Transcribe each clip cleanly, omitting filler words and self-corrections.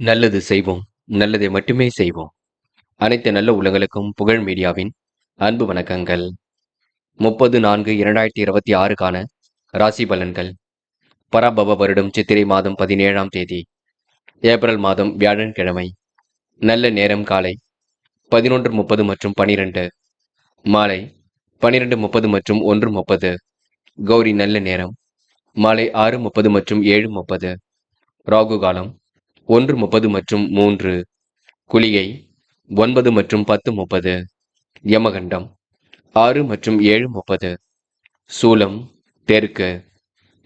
நல்லது செய்வோம், நல்லதை மட்டுமே செய்வோம். அனைத்து நல்ல உள்ளங்களுக்கும் புகழ் மீடியாவின் அன்பு வணக்கங்கள். 30/4/2026க்கான ராசி பலன்கள். பராபவ வருடம் சித்திரை மாதம் 17ஆம் தேதி, ஏப்ரல் மாதம் வியாழன்கிழமை. நல்ல நேரம் காலை 11:30 மற்றும் 12, மாலை 12:30 மற்றும் 1:30. கௌரி நல்ல நேரம் மாலை 6:30 மற்றும் 7:30. ராகு காலம் 1:30 மற்றும் 3. குளிகை 9 மற்றும் 10:30. யமகண்டம் 6 மற்றும் 7:30. சூலம் தெற்கு.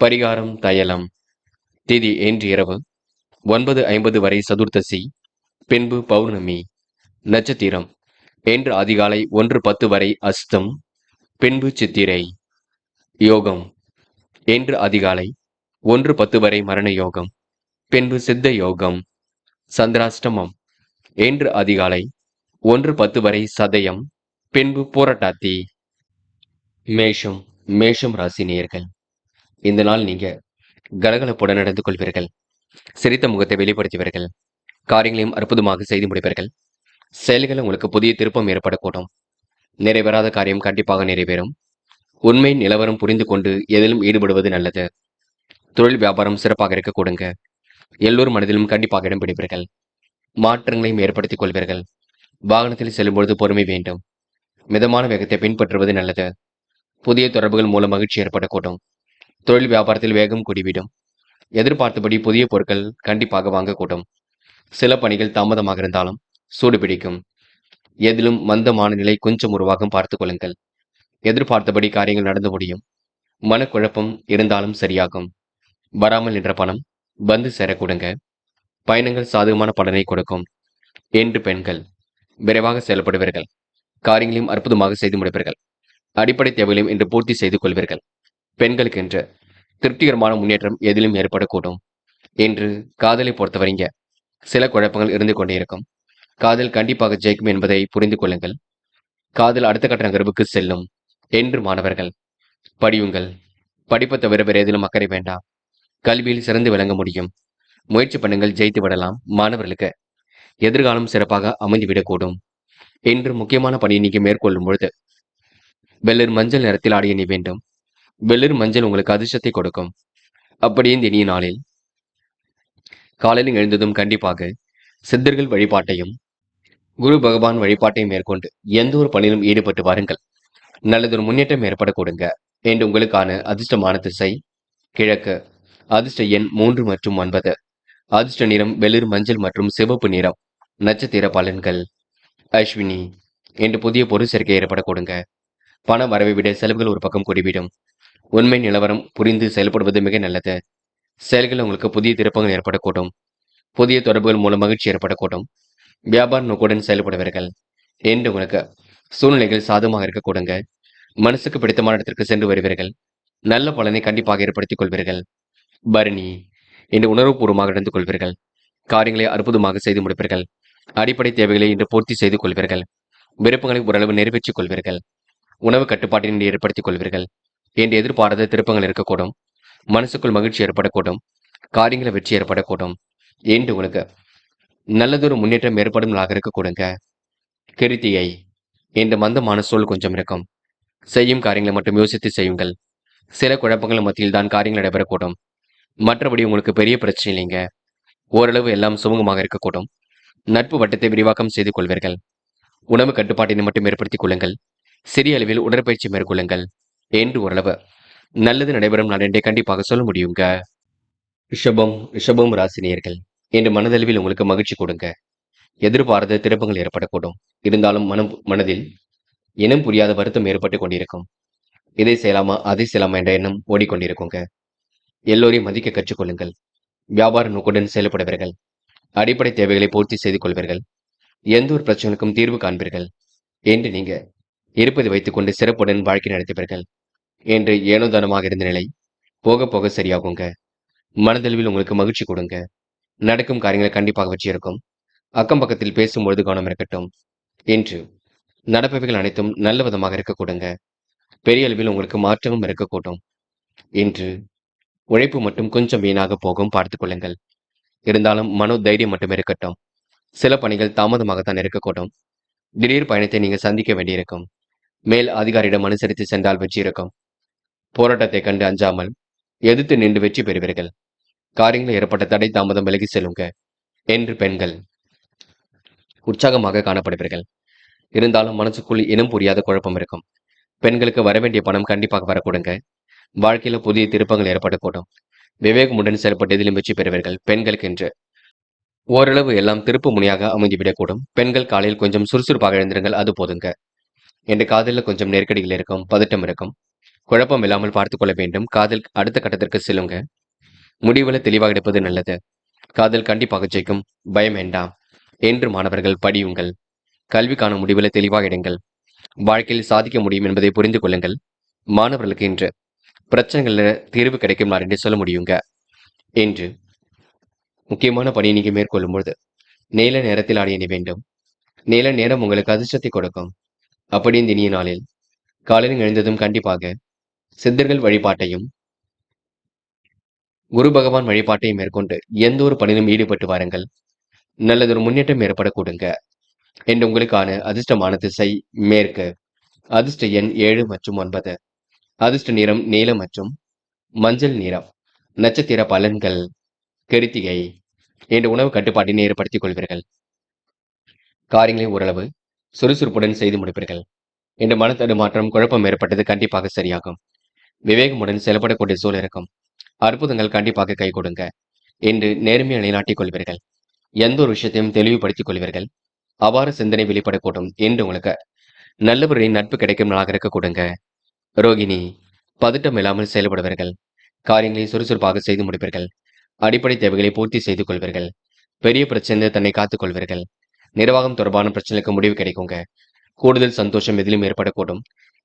பரிகாரம் தயலம். திதி இன்று இரவு 9:50 வரை சதுர்த்தசி, பின்பு பௌர்ணமி. நட்சத்திரம் இன்று அதிகாலை 1:10 வரை அஸ்தம், பின்பு சித்திரை. யோகம் இன்று அதிகாலை 1:10 வரை மரண யோகம், பின்பு சித்த யோகம். சந்திராஷ்டமம் இன்று அதிகாலை 1:10 வரை சதயம், பின்பு போராட்டாத்தி. மேஷம் மேஷம் ராசி நேயர்கள், இந்த நாள் நீங்க கலகலப்புடன் நடந்து கொள்வீர்கள். சிரித்த முகத்தை வெளிப்படுத்துவீர்கள். காரியங்களையும் அற்புதமாக செய்து முடிப்பீர்கள். செயல்கள் உங்களுக்கு புதிய திருப்பம் ஏற்படக்கூடும். நிறைவேறாத காரியம் கண்டிப்பாக நிறைவேறும். உண்மை நிலவரம் புரிந்து கொண்டு எதிலும் ஈடுபடுவது நல்லது. தொழில் வியாபாரம் சிறப்பாக இருக்க கொடுங்க. எல்லோரும் மனதிலும் கண்டிப்பாக இடம் பிடிப்பீர்கள். மாற்றங்களையும் ஏற்படுத்திக் கொள்வீர்கள். வாகனத்தில் செல்லும்பொழுது பொறுமை வேண்டும். மிதமான வேகத்தை பின்பற்றுவது நல்லது. புதிய தொடர்புகள் மூலம் மகிழ்ச்சி ஏற்படக்கூடும். தொழில் வியாபாரத்தில் வேகம் கூடிவிடும். எதிர்பார்த்தபடி புதிய பொருட்கள் கண்டிப்பாக வாங்கக்கூடும். சில பணிகள் தாமதமாக இருந்தாலும் சூடு பிடிக்கும். எதிலும் மந்தமான நிலை கொஞ்சம் உருவாகும், பார்த்துக் கொள்ளுங்கள். எதிர்பார்த்தபடி காரியங்கள் நடந்து முடியும். மனக்குழப்பம் இருந்தாலும் சரியாகும். வராமல் நின்ற பணம் வந்து சேரக்கூடுங்க. பயணங்கள் சாதகமான பலனை கொடுக்கும். என்று பெண்கள் விரைவாக செயல்படுவீர்கள். காரியங்களையும் அற்புதமாக செய்து முடிப்பீர்கள். அடிப்படை தேவைகளையும் இன்று பூர்த்தி செய்து கொள்வீர்கள். பெண்களுக்கு என்று திருப்திகரமான முன்னேற்றம் எதிலும் ஏற்படக்கூடும். என்று காதலை பொறுத்தவரைங்க சில குழப்பங்கள் இருந்து கொண்டே இருக்கும். காதல் கண்டிப்பாக ஜெயிக்கும் என்பதை புரிந்து கொள்ளுங்கள். காதல் அடுத்த கட்ட நகர்வுக்கு செல்லும். என்று மாணவர்கள் படியுங்கள். படிப்பை தவிர வேறு எதிலும் அக்கறை வேண்டாம். கல்வியில் சிறந்து விளங்க முடியும். முயற்சி பண்ணுங்கள், ஜெயித்து விடலாம். மாணவர்களுக்கு எதிர்காலம் சிறப்பாக அமைந்துவிடக்கூடும். என்று முக்கியமான பணியை நீங்க மேற்கொள்ளும் பொழுது வெள்ளர் மஞ்சள் நிறத்தில் ஆடை அணி வேண்டும். வெள்ளர் மஞ்சள் உங்களுக்கு அதிர்ஷ்டத்தை கொடுக்கும். அப்படியே இந்த இனிய நாளில் காலையில் எழுந்ததும் கண்டிப்பாக சித்தர்கள் வழிபாட்டையும் குரு பகவான் வழிபாட்டையும் மேற்கொண்டு எந்த ஒரு பணியிலும் ஈடுபட்டு வாருங்கள். நல்லதொரு முன்னேற்றம் ஏற்பட கொடுங்க. என்று உங்களுக்கான அதிர்ஷ்டமான திசை கிழக்கு. அதிர்ஷ்ட எண் 3 மற்றும் 9. அதிர்ஷ்ட நிறம் வெளிர் மஞ்சள் மற்றும் சிவப்பு நிறம். நட்சத்திர பலன்கள். அஸ்வினி என்று புதிய பொருள் சேர்க்கை ஏற்பட கொடுங்க. பண வரவை விட செலவுகள் ஒரு பக்கம் கூடிவிடும். உண்மை நிலவரம் புரிந்து செயல்படுவது மிக நல்லது. செயல்கள் உங்களுக்கு புதிய திருப்பங்கள் ஏற்படக்கூடும். புதிய தொடர்புகள் மூலம் மகிழ்ச்சி ஏற்படக்கூடும். வியாபார நோக்குடன் செயல்படுவீர்கள். என்று உங்களுக்கு சூழ்நிலைகள் சாதகமாக இருக்க கொடுங்க. மனசுக்கு பிடித்தமான இடத்திற்கு சென்று வருவீர்கள். நல்ல பலனை கண்டிப்பாக ஏற்படுத்திக் கொள்வீர்கள். பரணி என்று உணர்வுபூர்வமாக நடந்து கொள்வீர்கள். காரியங்களை அற்புதமாக செய்து முடிப்பீர்கள். அடிப்படை தேவைகளை இன்று பூர்த்தி செய்து கொள்வீர்கள். விருப்பங்களை ஓரளவு நிறைவேற்றிக் கொள்வீர்கள். உணவு கட்டுப்பாட்டினை ஏற்படுத்திக் கொள்வீர்கள். என்று எதிர்பாராத திருப்பங்கள் இருக்கக்கூடும். மனசுக்குள் மகிழ்ச்சி ஏற்படக்கூடும். காரியங்களை வெற்றி ஏற்படக்கூடும். என்று உங்களுக்கு நல்லதொரு முன்னேற்றம் ஏற்படும் நாளாக இருக்க கொடுங்க. கிருத்திகை என்ற மந்தமான சூழல் கொஞ்சம் இருக்கும். செய்யும் காரியங்களை மட்டும் யோசித்து செய்யுங்கள். சில குழப்பங்கள் மத்தியில் தான் காரியங்கள் நடைபெறக்கூடும். மற்றபடி உங்களுக்கு பெரிய பிரச்சனை இல்லைங்க. ஓரளவு எல்லாம் சுமூகமாக இருக்கக்கூடும். நட்பு வட்டத்தை விரிவாக்கம் செய்து கொள்வீர்கள். உணவு கட்டுப்பாட்டினை மட்டும் ஏற்படுத்திக் கொள்ளுங்கள். சிறிய அளவில் உடற்பயிற்சி மேற்கொள்ளுங்கள். என்று ஓரளவு நல்லது நடைபெறும் நாள் என்றே கண்டிப்பாக சொல்ல முடியுங்க. ரிஷபம் ராசினியர்கள் என்று மனதளவில் உங்களுக்கு மகிழ்ச்சி கொடுங்க. எதிர்பாராத திருப்பங்கள் ஏற்படக்கூடும். இருந்தாலும் மனதில் இனம் புரியாத வருத்தம் ஏற்பட்டுக் கொண்டிருக்கும். இதை செய்யலாமா அதை செய்யலாமா என்ற எண்ணம் ஓடிக்கொண்டிருக்குங்க. எல்லோரையும் மதிக்க கற்றுக்கொள்ளுங்கள். வியாபார நோக்குடன் செயல்படுவீர்கள். அடிப்படை தேவைகளை பூர்த்தி செய்து கொள்வீர்கள். எந்த ஒரு பிரச்சனைக்கும் தீர்வு காண்பீர்கள். என்று நீங்க இருப்பதை வைத்துக் கொண்டு சிறப்புடன் வாழ்க்கை நடத்துவீர்கள். என்று ஏனோதானமாக இருந்த நிலை போக போக சரியாகுங்க. மனதளவில் உங்களுக்கு மகிழ்ச்சி கொடுங்க. நடக்கும் காரியங்களை கண்டிப்பாக வெற்றி இருக்கும். அக்கம் பக்கத்தில் பேசும்பொழுது கவனம் இருக்கட்டும். என்று நடப்பவைகள் அனைத்தும் நல்ல விதமாக இருக்க கொடுங்க. பெரிய அளவில் உங்களுக்கு மாற்றமும் இருக்கக்கூடும். இன்று உழைப்பு மட்டும் கொஞ்சம் வீணாக போகும், பார்த்துக் கொள்ளுங்கள். இருந்தாலும் மனோ தைரியம் மட்டும் இருக்கட்டும். சில பணிகள் தாமதமாகத்தான் இருக்கக்கூடும். திடீர் பயணத்தை நீங்க சந்திக்க வேண்டியிருக்கும். மேல் அதிகாரியிடம் அனுசரித்து சென்றால் வெற்றி இருக்கும். போராட்டத்தை கண்டு அஞ்சாமல் எதிர்த்து நின்று வெற்றி பெறுவீர்கள். காரியங்களில் ஏற்பட்ட தடை தாமதம் விலகி செல்லுங்க என்று பெண்கள் உற்சாகமாக காணப்படுவீர்கள். இருந்தாலும் மனசுக்குள் இனம் புரியாத குழப்பம் இருக்கும். பெண்களுக்கு வரவேண்டிய பணம் கண்டிப்பாக வரக்கூடுங்க. வாழ்க்கையில புதிய திருப்பங்கள் ஏற்படக்கூடும். விவேகமுடன் செயல்பட்டு எதிலும் வெற்றி பெறுவீர்கள். பெண்களுக்கு என்று ஓரளவு எல்லாம் திருப்பு முனையாக அமைந்துவிடக்கூடும். பெண்கள் காலையில் கொஞ்சம் சுறுசுறுப்பாக எழுந்திருங்கள், அது போதுங்க. என்ற காதலில் கொஞ்சம் நெருக்கடிகள் இருக்கும், பதட்டம் இருக்கும். குழப்பம் இல்லாமல் பார்த்துக் கொள்ள வேண்டும். காதல் அடுத்த கட்டத்திற்கு செல்லுங்க. முடிவுல தெளிவாக எடுப்பது நல்லது. காதல் கண்டிப்பாக ஜெயிக்கும், பயம் வேண்டாம் என்று மாணவர்கள் படியுங்கள். கல்விக்கான முடிவுல தெளிவாக எடுங்கள். வாழ்க்கையில் சாதிக்க முடியும் என்பதை புரிந்து கொள்ளுங்கள். மாணவர்களுக்கு இன்று பிரச்சனைகள்ல தீர்வு கிடைக்கும் நாள் என்று சொல்ல முடியுங்க. என்று முக்கியமான பணியை நீங்க மேற்கொள்ளும் பொழுது நீல நேரத்தில் ஆடிய அணி வேண்டும். நீல நேரம் உங்களுக்கு அதிர்ஷ்டத்தை கொடுக்கும். அப்படி இந்த இனிய நாளில் காலையில் எழுந்ததும் கண்டிப்பாக சித்தர்கள் வழிபாட்டையும் குரு பகவான் வழிபாட்டையும் மேற்கொண்டு எந்த ஒரு பணியிலும் ஈடுபட்டு வாருங்கள். நல்லதொரு முன்னேற்றம் ஏற்படக்கூடுங்க. என்று உங்களுக்கான அதிர்ஷ்டமான திசை மேற்கு. அதிர்ஷ்ட எண் 7 மற்றும் 9. அதிர்ஷ்ட நிறம் நீலம் மற்றும் மஞ்சள் நிறம். நட்சத்திர பலன்கள் கிருத்திகை. என்ற உணவு கட்டுப்பாட்டினை ஏற்படுத்திக் கொள்வீர்கள். காரியங்களை ஓரளவு சுறுசுறுப்புடன் செய்து முடிப்பீர்கள். என்ற மன தடுமாற்றம் குழப்பம் ஏற்பட்டது கண்டிப்பாக சரியாகும். விவேகமுடன் செயல்படக்கூடிய சூழல் இருக்கும். அற்புதங்கள் கண்டிப்பாக கை கொடுங்க என்று நேர்மையை நிலைநாட்டிக் கொள்வீர்கள். எந்த ஒரு விஷயத்தையும் தெளிவுபடுத்திக் கொள்வீர்கள். அபார சிந்தனை வெளிப்படக்கூடும் என்று உங்களுக்கு நல்லவர்களின் நட்பு கிடைக்கும் நாளாக இருக்க கொடுங்க. ரோகிணி பதட்டம் இல்லாமல் செயல்படுவீர்கள். காரியங்களை சுறுசுறுப்பாக செய்து முடிப்பீர்கள். அடிப்படை தேவைகளை பூர்த்தி செய்து கொள்வீர்கள். பெரிய பிரச்சனை தன்னை காத்துக் கொள்வீர்கள். நிர்வாகம் தொடர்பான பிரச்சனைக்கு முடிவு கிடைக்குங்க. கூடுதல் சந்தோஷம் எதிலும் ஏற்படக்கூடும்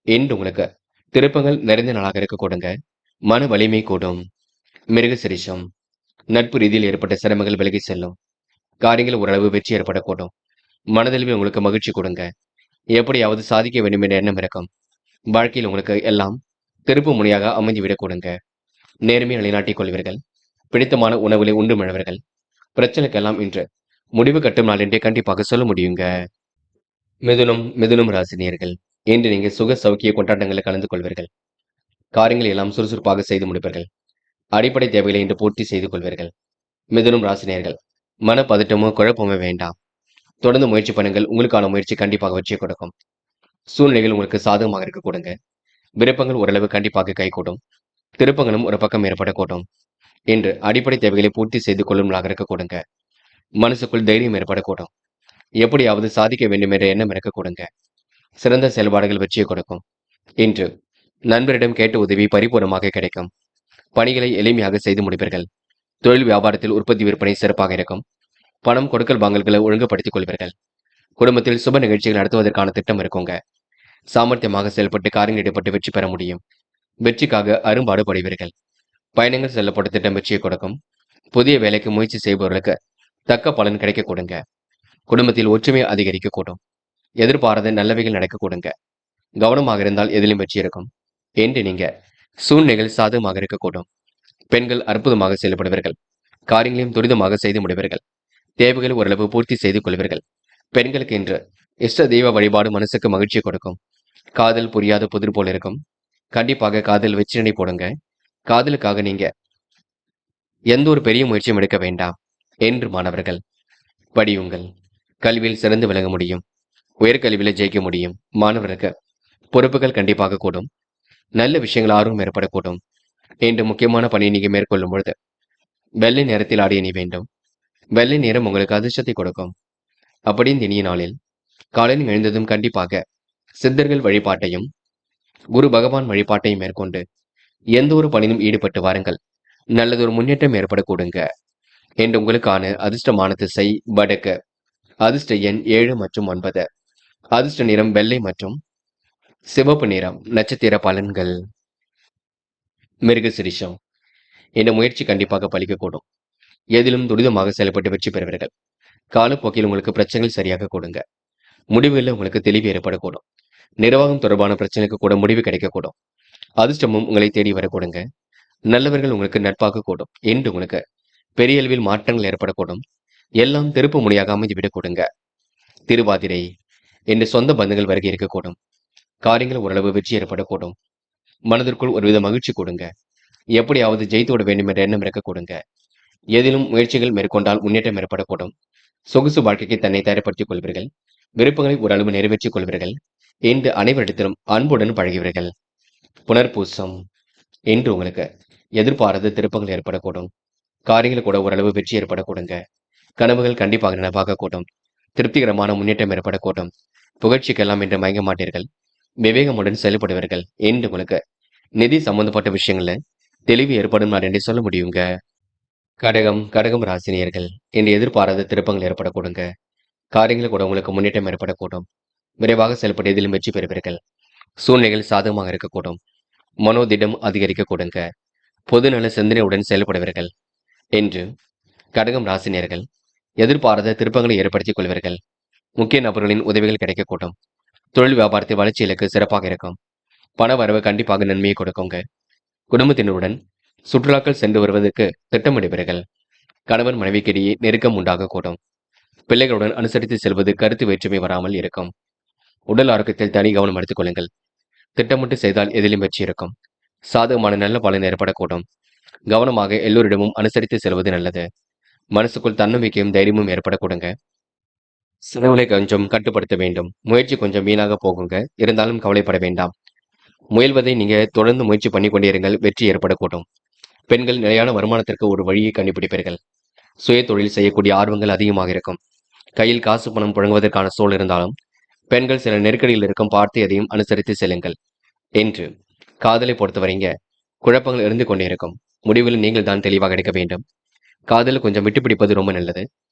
என்று உங்களுக்கு திருப்பங்கள் நிறைந்த நாளாக இருக்க கொடுங்க. மன வலிமை கூடும். மிருக சிரிஷம் நட்பு ரீதியில் ஏற்பட்ட சிரமங்கள் விலகி செல்லும். காரியங்கள் ஓரளவு வெற்றி ஏற்படக்கூடும். மனதளவில் உங்களுக்கு மகிழ்ச்சி கொடுங்க. எப்படியாவது சாதிக்க வேண்டும் என்ற எண்ணம் இருக்கும். வாழ்க்கையில் உங்களுக்கு எல்லாம் திருப்பு முனையாக அமைந்துவிடக் கொடுங்க. நேர்மையை நிலைநாட்டிக் கொள்வீர்கள். பிடித்தமான உணவுகளை உண்டு மழவர்கள். பிரச்சனைக்கெல்லாம் இன்று முடிவு கட்டும் நாள் என்றே கண்டிப்பாக சொல்ல முடியுங்க. மிதுனம் ராசினியர்கள் இன்று நீங்க சுக சௌக்கிய கொண்டாட்டங்களில் கலந்து கொள்வீர்கள். காரியங்களை எல்லாம் சுறுசுறுப்பாக செய்து முடிப்பீர்கள். அடிப்படை தேவைகளை இன்று பூர்த்தி செய்து கொள்வீர்கள். மிதுனம் ராசினியர்கள் மன பதட்டமோ குழப்பமோ வேண்டாம். தொடர்ந்து முயற்சி பண்ணுங்கள். உங்களுக்கான முயற்சி கண்டிப்பாக வெற்றி கொடுக்கும். சூழ்நிலைகள் உங்களுக்கு சாதகமாக இருக்க கொடுங்க. விருப்பங்கள் ஓரளவு கண்டிப்பாக கைகூடும். திருப்பங்களும் ஒரு பக்கம் ஏற்படக்கூடும் என்று அடிப்படை தேவைகளை பூர்த்தி செய்து கொள்ளும் நாளாக இருக்க கொடுங்க. மனசுக்குள் தைரியம் ஏற்படக்கூடும். எப்படியாவது சாதிக்க வேண்டும் என்ற எண்ணம் இருக்க கொடுங்க. சிறந்த செயல்பாடுகள் வெற்றியை கொடுக்கும். இன்று நண்பரிடம் கேட்ட உதவி பரிபூர்ணமாக கிடைக்கும். பணிகளை எளிமையாக செய்து முடிப்பீர்கள். தொழில் வியாபாரத்தில் உற்பத்தி விற்பனை சிறப்பாக இருக்கும். பணம் கொடுக்கல் வாங்கல்களை ஒழுங்குபடுத்திக் கொள்வீர்கள். குடும்பத்தில் சுப நிகழ்ச்சிகள் நடத்துவதற்கான திட்டம் இருக்குங்க. சாமர்த்தியமாக செயல்பட்டு காரியங்கள் ஈடுபட்டு வெற்றி பெற முடியும். வெற்றிக்காக அரும்பாடுபடுவீர்கள். பயணங்கள் செல்லப்பட்ட திட்டம் வெற்றியை கொடுக்கும். புதிய வேலைக்கு முயற்சி செய்பவர்களுக்கு தக்க பலன் கிடைக்க கொடுங்க. குடும்பத்தில் ஒற்றுமை அதிகரிக்க கூடும். எதிர்பாராத நல்லவைகள் நடக்க கொடுங்க. கவனமாக இருந்தால் எதிலும் வெற்றி இருக்கும் என்று நீங்க சூழ்நிலைகள் சாதகமாக இருக்கக்கூடும். பெண்கள் அற்புதமாக செயல்படுவீர்கள். காரியங்களையும் துரிதமாக செய்து முடிவீர்கள். தேவைகளை ஓரளவு பூர்த்தி செய்து கொள்வீர்கள். பெண்களுக்கு இன்று இஷ்ட தெய்வ வழிபாடு மனசுக்கு மகிழ்ச்சி கொடுக்கும். காதல் புரியாத புதிர் போல் இருக்கும். கண்டிப்பாக காதல் வெற்றினை போடுங்க. காதலுக்காக நீங்க எந்த ஒரு பெரிய முயற்சியும் எடுக்க வேண்டாம் என்று மாணவர்கள் படியுங்கள். கல்வியில் சிறந்து விளங்க முடியும். உயர்கல்வியில ஜெயிக்க முடியும். மாணவர்களுக்கு பொறுப்புகள் கண்டிப்பாக கூடும். நல்ல விஷயங்கள் ஆர்வம் ஏற்படக்கூடும் என்று முக்கியமான பணியை நீங்க மேற்கொள்ளும் பொழுது வெள்ளை நேரத்தில் ஆடிய நீ வேண்டும். வெள்ளை நேரம் உங்களுக்கு அதிர்ஷ்டத்தை கொடுக்கும். அப்படி இந்த இனிய நாளில் காலையில் எழுந்ததும் கண்டிப்பாக சித்தர்கள் வழிபாட்டையும் குரு பகவான் வழிபாட்டையும் மேற்கொண்டு எந்த ஒரு பணியிலும் ஈடுபட்டு வாருங்கள். நல்லதொரு முன்னேற்றம் ஏற்படக்கூடுங்க என்று உங்களுக்கான அதிர்ஷ்டமான திசை வடக்கு. அதிர்ஷ்ட எண் 7 மற்றும் 9. அதிர்ஷ்ட நிறம் வெள்ளை மற்றும் சிவப்பு நிறம். நட்சத்திர பலன்கள் மிருக சிரிஷம். இந்த முயற்சி கண்டிப்பாக பலிக்கக்கூடும். எதிலும் துரிதமாக செயல்பட்டு வெற்றி பெறுவீர்கள். காலப்போக்கில் உங்களுக்கு பிரச்சனைகள் சரியாக கொடுங்க. முடிவுகளில் உங்களுக்கு தெளிவு ஏற்படக்கூடும். நிர்வாகம் தொடர்பான பிரச்சனைக்கு கூட முடிவு கிடைக்கக்கூடும். அதிர்ஷ்டமும் உங்களை தேடி வரக்கூடுங்க. நல்லவர்கள் உங்களுக்கு நட்பாக கூடும் என்று உங்களுக்கு பெரிய அளவில் மாற்றங்கள் ஏற்படக்கூடும். எல்லாம் திருப்பு முனையாக அமைந்துவிடக் கொடுங்க. திருவாதிரை என்று சொந்த பந்தங்கள் வருகை இருக்கக்கூடும். காரியங்கள் ஓரளவு வெற்றி ஏற்படக்கூடும். மனதிற்குள் ஒருவித மகிழ்ச்சி கொடுங்க. எப்படியாவது ஜெயித்து விட வேண்டும் என்ற எண்ணம் இருக்க கொடுங்க. எதிலும் முயற்சிகள் மேற்கொண்டால் முன்னேற்றம் ஏற்படக்கூடும். சொகுசு வாழ்க்கைக்கு தன்னை தயார்படுத்திக் கொள்வீர்கள். விருப்பங்களை ஓரளவு நிறைவேற்றிக் கொள்வீர்கள். இன்று அனைவரிடத்திலும் அன்புடன் பழகுவீர்கள். புனர்பூசம் இன்று உங்களுக்கு எதிர்பாராத திருப்பங்கள் ஏற்படக்கூடும். காரியங்கள் கூட ஓரளவு வெற்றி ஏற்படக்கூடுங்க. கனவுகள் கண்டிப்பாக நனவாக கூடும். திருப்திகரமான முன்னேற்றம் ஏற்படக்கூடும். புகழ்ச்சிக்கெல்லாம் என்று மயங்க மாட்டீர்கள். விவேகமுடன் செயல்படுவீர்கள். இன்று உங்களுக்கு நிதி சம்பந்தப்பட்ட விஷயங்கள்ல தெளிவு ஏற்படும் நாள் என்று சொல்ல முடியுங்க. கடகம் ராசினியர்கள் இன்று எதிர்பாராத திருப்பங்கள் ஏற்படக்கூடுங்க. காரியங்கள் கூட உங்களுக்கு முன்னேற்றம் ஏற்படக்கூடும். விரைவாக செயல்பட்டு எதிலும் வெற்றி பெறுவீர்கள். சூழ்நிலைகள் சாதகமாக இருக்கக்கூடும். மனோதிடம் அதிகரிக்க கொடுங்க. பொதுநல சிந்தனையுடன் செயல்படுவீர்கள். என்று கடகம் ராசினியர்கள் எதிர்பாராத திருப்பங்களை ஏற்படுத்திக் கொள்வீர்கள். முக்கிய நபர்களின் உதவிகள் கிடைக்கக்கூடும். தொழில் வியாபாரத்தை வளர்ச்சி இலக்கு சிறப்பாக இருக்கும். பண வரவு கண்டிப்பாக நன்மையை கொடுக்குங்க. குடும்பத்தினருடன் சுற்றுலாக்கள் சென்று வருவதற்கு திட்டமிடுவீர்கள். கணவன் மனைவிக்கிடையே நெருக்கம் உண்டாகக்கூடும். பிள்ளைகளுடன் அனுசரித்து செல்வது கருத்து வேற்றுமை வராமல் இருக்கும். உடல் ஆரோக்கியத்தில் தனி கவனம் எடுத்துக் கொள்ளுங்கள். திட்டமிட்டு செய்தால் எதிலும் வெற்றி இருக்கும். சாதகமான நல்ல பலன் ஏற்படக்கூடும். கவனமாக எல்லோரிடமும் அனுசரித்து செல்வது நல்லது. மனசுக்குள் தன்னம்பிக்கையும் தைரியமும் ஏற்படக்கூடுங்க. செலவுகளை கொஞ்சம் கட்டுப்படுத்த வேண்டும். முயற்சி கொஞ்சம் வீணாக போகுங்க. இருந்தாலும் கவலைப்பட வேண்டாம். முயல்வதை நீங்க தொடர்ந்து முயற்சி பண்ணி கொண்டே இருங்கள். வெற்றி ஏற்படக்கூடும். பெண்கள் நிலையான வருமானத்திற்கு ஒரு வழியை கண்டுபிடிப்பீர்கள். சுய தொழில் செய்யக்கூடிய ஆர்வங்கள் அதிகமாக இருக்கும். கையில் காசு பணம் புழங்குவதற்கான சூழல் இருந்தாலும் பெண்கள் சில நெருக்கடியில் இருக்கும் பார்த்து எதையும் அனுசரித்து செல்லுங்கள். என்று காதலை பொறுத்தவரைங்க குழப்பங்கள் இருந்து கொண்டே இருக்கும். முடிவில் நீங்கள் தான் தெளிவாக எடுக்க வேண்டும். காதல் கொஞ்சம் விட்டு பிடிப்பது ரொம்ப நல்லது.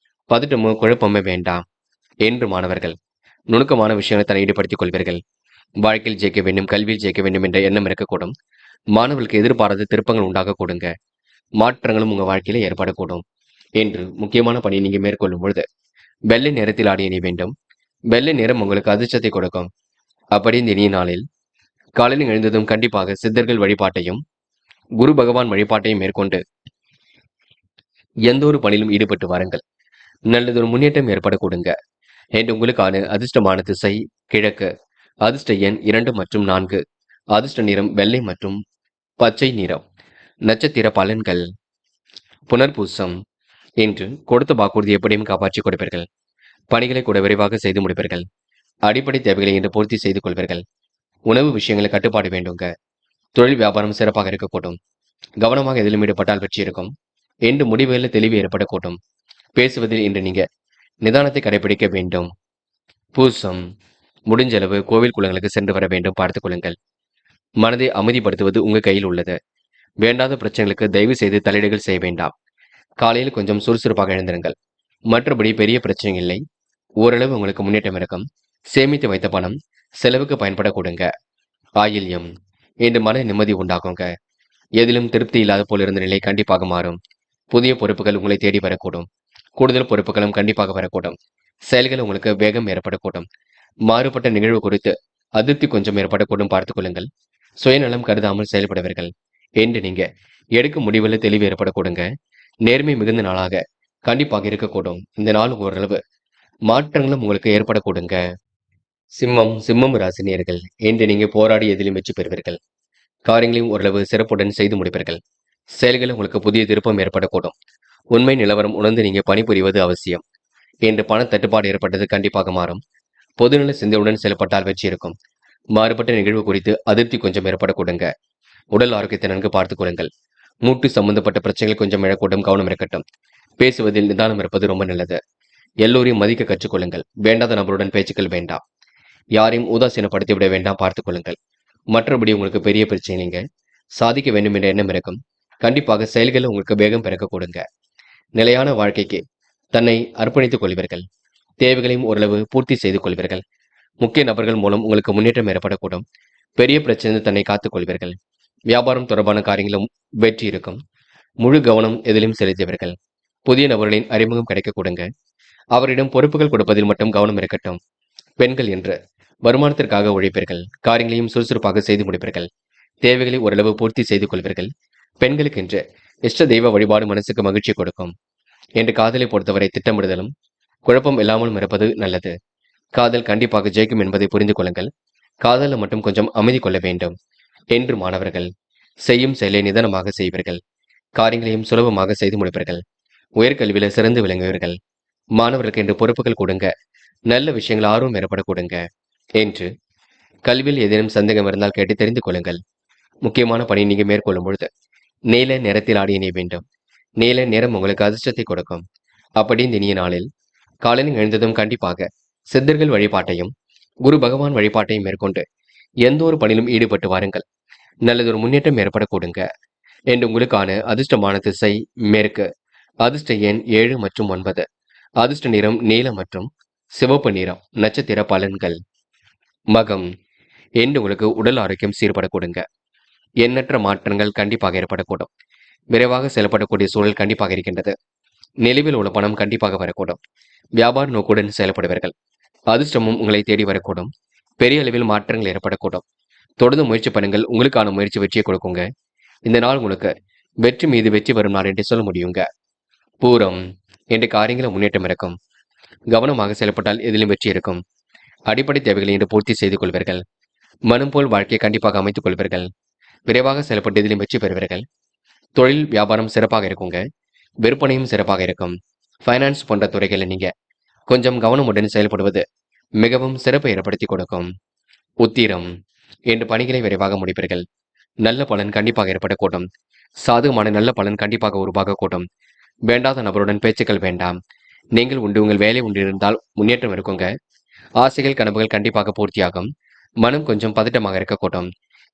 பதட்டமோ குழப்பமே வேண்டாம். என்று மாணவர்கள் நுணுக்கமான விஷயங்களை தன்னை ஈடுபடுத்திக் கொள்வீர்கள். வாழ்க்கையில் ஜெயிக்க வேண்டும், கல்வியில் ஜெயிக்க வேண்டும் என்ற எண்ணம் இருக்கக்கூடும். மாணவர்களுக்கு எதிர்பாராத திருப்பங்கள் உண்டாக கொடுங்க. மாற்றங்களும் உங்க வாழ்க்கையில ஏற்படக்கூடும். என்று முக்கியமான பணியை நீங்க மேற்கொள்ளும் பொழுது வெள்ளை நிறத்தில் ஆடி அணிய வேண்டும். வெள்ளை நிறம் உங்களுக்கு அதிர்ஷ்டத்தை கொடுக்கும். அப்படி இந்த இனிய நாளில் காலையில் எழுந்ததும் கண்டிப்பாக சித்தர்கள் வழிபாட்டையும் குரு பகவான் வழிபாட்டையும் மேற்கொண்டு எந்த ஒரு பணியிலும் ஈடுபட்டு வாருங்கள். நல்லதொரு முன்னேற்றம் ஏற்படக்கூடுங்க. என்று உங்களுக்கான அதிர்ஷ்டமான திசை கிழக்கு. அதிர்ஷ்ட எண் 2 மற்றும் 4. அதிர்ஷ்ட நிறம் வெள்ளை மற்றும் பச்சை நிறம். நட்சத்திர பலன்கள். புனர்பூசம் என்று கொடுத்த வாக்குறுதி எப்படியும் காப்பாற்றிக் கொடுப்பீர்கள். பணிகளை கூட விரைவாக செய்து முடிப்பீர்கள். அடிப்படை தேவைகளை இன்று பூர்த்தி செய்து கொள்வீர்கள். உணவு விஷயங்களை கட்டுப்பாடு வேண்டுங்க. தொழில் வியாபாரம் சிறப்பாக இருக்கக்கூடும். கவனமாக எதிலும் ஈடுபட்டால் வெற்றி இருக்கும். என்று முடிவுகளில் தெளிவு ஏற்படக்கூடும். பேசுவதில் இன்று நீங்க நிதானத்தை கடைபிடிக்க வேண்டும். பூசம் முடிஞ்சளவு கோவில் குளங்களுக்கு சென்று வர வேண்டும். பார்த்துக் கொள்ளுங்கள். மனதை அமைதிப்படுத்துவது உங்க கையில் உள்ளது. வேண்டாத பிரச்சனைகளுக்கு தயவு செய்து தலையீடுகள் செய்ய வேண்டாம். காலையில் கொஞ்சம் சுறுசுறுப்பாக எழுந்திருங்கள். மற்றபடி பெரிய பிரச்சனை இல்லை. ஓரளவு உங்களுக்கு முன்னேற்றம் இருக்கும். சேமித்து வைத்த பணம் செலவுக்கு பயன்பட கொடுங்க. ஆயில்யம் இன்று மன நிம்மதி உண்டாகுங்க. எதிலும் திருப்தி இல்லாத போல் இருந்த நிலை கண்டிப்பாக மாறும். புதிய பொறுப்புகள் உங்களை தேடி வரக்கூடும். கூடுதல் பொறுப்புகளும் கண்டிப்பாக வரக்கூடும். செயல்கள் உங்களுக்கு வேகம் ஏற்படக்கூடும். மாறுபட்ட நிகழ்வு குறித்து அதிருப்தி கொஞ்சம் ஏற்படக்கூடும். பார்த்துக் கொள்ளுங்கள். சுயநலம் கருதாமல் செயல்படுவீர்கள். என்று நீங்க எடுக்கும் முடிவில் தெளிவு ஏற்படக்கூடுங்க. நேர்மை மிகுந்த நாளாக கண்டிப்பாக இருக்கக்கூடும். இந்த நாள் ஓரளவு மாற்றங்களும் உங்களுக்கு ஏற்படக்கூடுங்க. சிம்மம் ராசினியர்கள் என்று நீங்க போராடி எதிலும் வெற்றி பெறுவீர்கள். காரியங்களையும் ஓரளவு சிறப்புடன் செய்து முடிப்பீர்கள். செயல்கள் உங்களுக்கு புதிய திருப்பம் ஏற்படக்கூடும். உண்மை நிலவரம் உணர்ந்து நீங்க பணிபுரிவது அவசியம். என்று பண தட்டுப்பாடு ஏற்பட்டது கண்டிப்பாக மாறும். பொதுநல சிந்தையுடன் செயல்பட்டால் வெற்றி இருக்கும். மாறுபட்ட நிகழ்வு குறித்து அதிருப்தி கொஞ்சம் ஏற்படக்கூடுங்க. உடல் ஆரோக்கியத்தை நன்கு பார்த்துக் கொள்ளுங்கள். மூட்டு சம்பந்தப்பட்ட பிரச்சனைகள் கொஞ்சம் எழக்கூடும். கவனம் இருக்கட்டும். பேசுவதில் நிதானம் இருப்பது ரொம்ப நல்லது. எல்லோரையும் மதிக்க கற்றுக்கொள்ளுங்கள். வேண்டாத நபருடன் பேச்சுக்கள் வேண்டாம். யாரையும் உதாசீனப்படுத்தி விட வேண்டாம். பார்த்துக் கொள்ளுங்கள். மற்றபடி உங்களுக்கு பெரிய பிரச்சனை இல்லைங்க. சாதிக்க வேண்டும் என்ற எண்ணம் இருக்கும். கண்டிப்பாக செயல்களை உங்களுக்கு வேகம் பிறக்க கொடுங்க. நிலையான வாழ்க்கைக்கு தன்னை அர்ப்பணித்துக் கொள்வீர்கள். தேவைகளையும் ஓரளவு பூர்த்தி செய்து கொள்வீர்கள். முக்கிய நபர்கள் மூலம் உங்களுக்கு முன்னேற்றம் ஏற்படக்கூடும். பெரிய பிரச்சனை தன்னை காத்துக் கொள்வீர்கள். வியாபாரம் தொடர்பான காரியங்களும் வெற்றி இருக்கும். முழு கவனம் எதிலும் செலுத்துவீர்கள். புதிய நபர்களின் அறிமுகம் கிடைக்க கொடுங்க. அவரிடம் பொறுப்புகள் கொடுப்பதில் மட்டும் கவனம் இருக்கட்டும். பெண்கள் என்று வருமானத்திற்காக உழைப்பீர்கள். காரியங்களையும் சுறுசுறுப்பாக செய்து முடிப்பீர்கள். தேவைகளை ஓரளவு பூர்த்தி செய்து கொள்வீர்கள். பெண்களுக்கு இன்று இஷ்ட தெய்வ வழிபாடு மனசுக்கு மகிழ்ச்சி கொடுக்கும். என்று காதலை பொறுத்தவரை திட்டமிடுதலும் குழப்பம் இல்லாமலும் இருப்பது நல்லது. காதல் கண்டிப்பாக ஜெயிக்கும் என்பதை புரிந்து கொள்ளுங்கள். காதலில் மட்டும் கொஞ்சம் அமைதி கொள்ள வேண்டும். என்று மாணவர்கள் செய்யும் செயலை நிதானமாக செய்வீர்கள். காரியங்களையும் சுலபமாக செய்து முடிப்பீர்கள். உயர்கல்வியில சிறந்து விளங்குவீர்கள். மாணவர்களுக்கு என்று பொறுப்புகள் கொடுங்க. நல்ல விஷயங்கள் ஆர்வம் ஏற்பட கொடுங்க. என்று கல்வியில் ஏதேனும் சந்தேகம் இருந்தால் கேட்டு தெரிந்து கொள்ளுங்கள். முக்கியமான பணி நீங்க மேற்கொள்ளும் பொழுது நீல நிறத்தில் ஆடி இணைய வேண்டும். நீல நிறம் உங்களுக்கு அதிர்ஷ்டத்தை கொடுக்கும். அப்படி இந்த இனிய நாளில் காலையில் எழுந்ததும் கண்டிப்பாக சித்தர்கள் வழிபாட்டையும் குரு பகவான் வழிபாட்டையும் மேற்கொண்டு எந்த ஒரு பணியிலும் ஈடுபட்டு வாருங்கள். நல்லதொரு முன்னேற்றம் ஏற்பட கொடுங்க. என்று உங்களுக்கான அதிர்ஷ்டமான திசை மேற்கு. அதிர்ஷ்ட எண் 7 மற்றும் 9. அதிர்ஷ்ட நிறம் நீலம் மற்றும் சிவப்பு நிறம். நட்சத்திர பலன்கள். மகம். என்று உங்களுக்கு உடல் ஆரோக்கியம் சீர்பட கொடுங்க. எண்ணற்ற மாற்றங்கள் கண்டிப்பாக ஏற்படக்கூடும். விரைவாக செயல்படக்கூடிய சூழல் கண்டிப்பாக இருக்கின்றது. நிலுவில் உள்ள பணம் கண்டிப்பாக வரக்கூடும். வியாபார நோக்குடன் செயல்படுவீர்கள். அதிர்ஷ்டமும் உங்களை தேடி வரக்கூடும். பெரிய அளவில் மாற்றங்கள் ஏற்படக்கூடும். தொடர்ந்து முயற்சி பண்ணுங்கள். உங்களுக்கான முயற்சி வெற்றியை கொடுக்குங்க. இந்த நாள் உங்களுக்கு வெற்றி மீது வெற்றி வரும் நாள் என்று சொல்ல முடியுங்க. பூரம். என்ற காரியங்களை முன்னேற்றம் இருக்கும். கவனமாக செயல்பட்டால் எதிலும் வெற்றி இருக்கும். அடிப்படை தேவைகளை இன்று பூர்த்தி செய்து கொள்வீர்கள். மனம் போல் வாழ்க்கையை கண்டிப்பாக அமைத்துக் கொள்வீர்கள். விரைவாக செயல்பட்டு எதிலும் வெற்றி பெறுவீர்கள். தொழில் வியாபாரம் சிறப்பாக இருக்குங்க. விற்பனையும் சிறப்பாக இருக்கும். ஃபைனான்ஸ் போன்ற துறைகளில் நீங்க கொஞ்சம் கவனமுடன் செயல்படுவது மிகவும் சிறப்பை ஏற்படுத்தி கொடுக்கும். உத்திரம். என்று பணிகளை விரைவாக முடிப்பீர்கள். நல்ல பலன் கண்டிப்பாக ஏற்படக்கூடும். சாதகமான நல்ல பலன் கண்டிப்பாக உருவாகக்கூடும். வேண்டாத நபருடன் பேச்சுக்கள் வேண்டாம். நீங்கள் உண்டு உங்கள் வேலை உண்டு இருந்தால் முன்னேற்றம் இருக்குங்க. ஆசைகள் கனவுகள் கண்டிப்பாக பூர்த்தியாகும். மனம் கொஞ்சம் பதட்டமாக இருக்கக்கூடும்.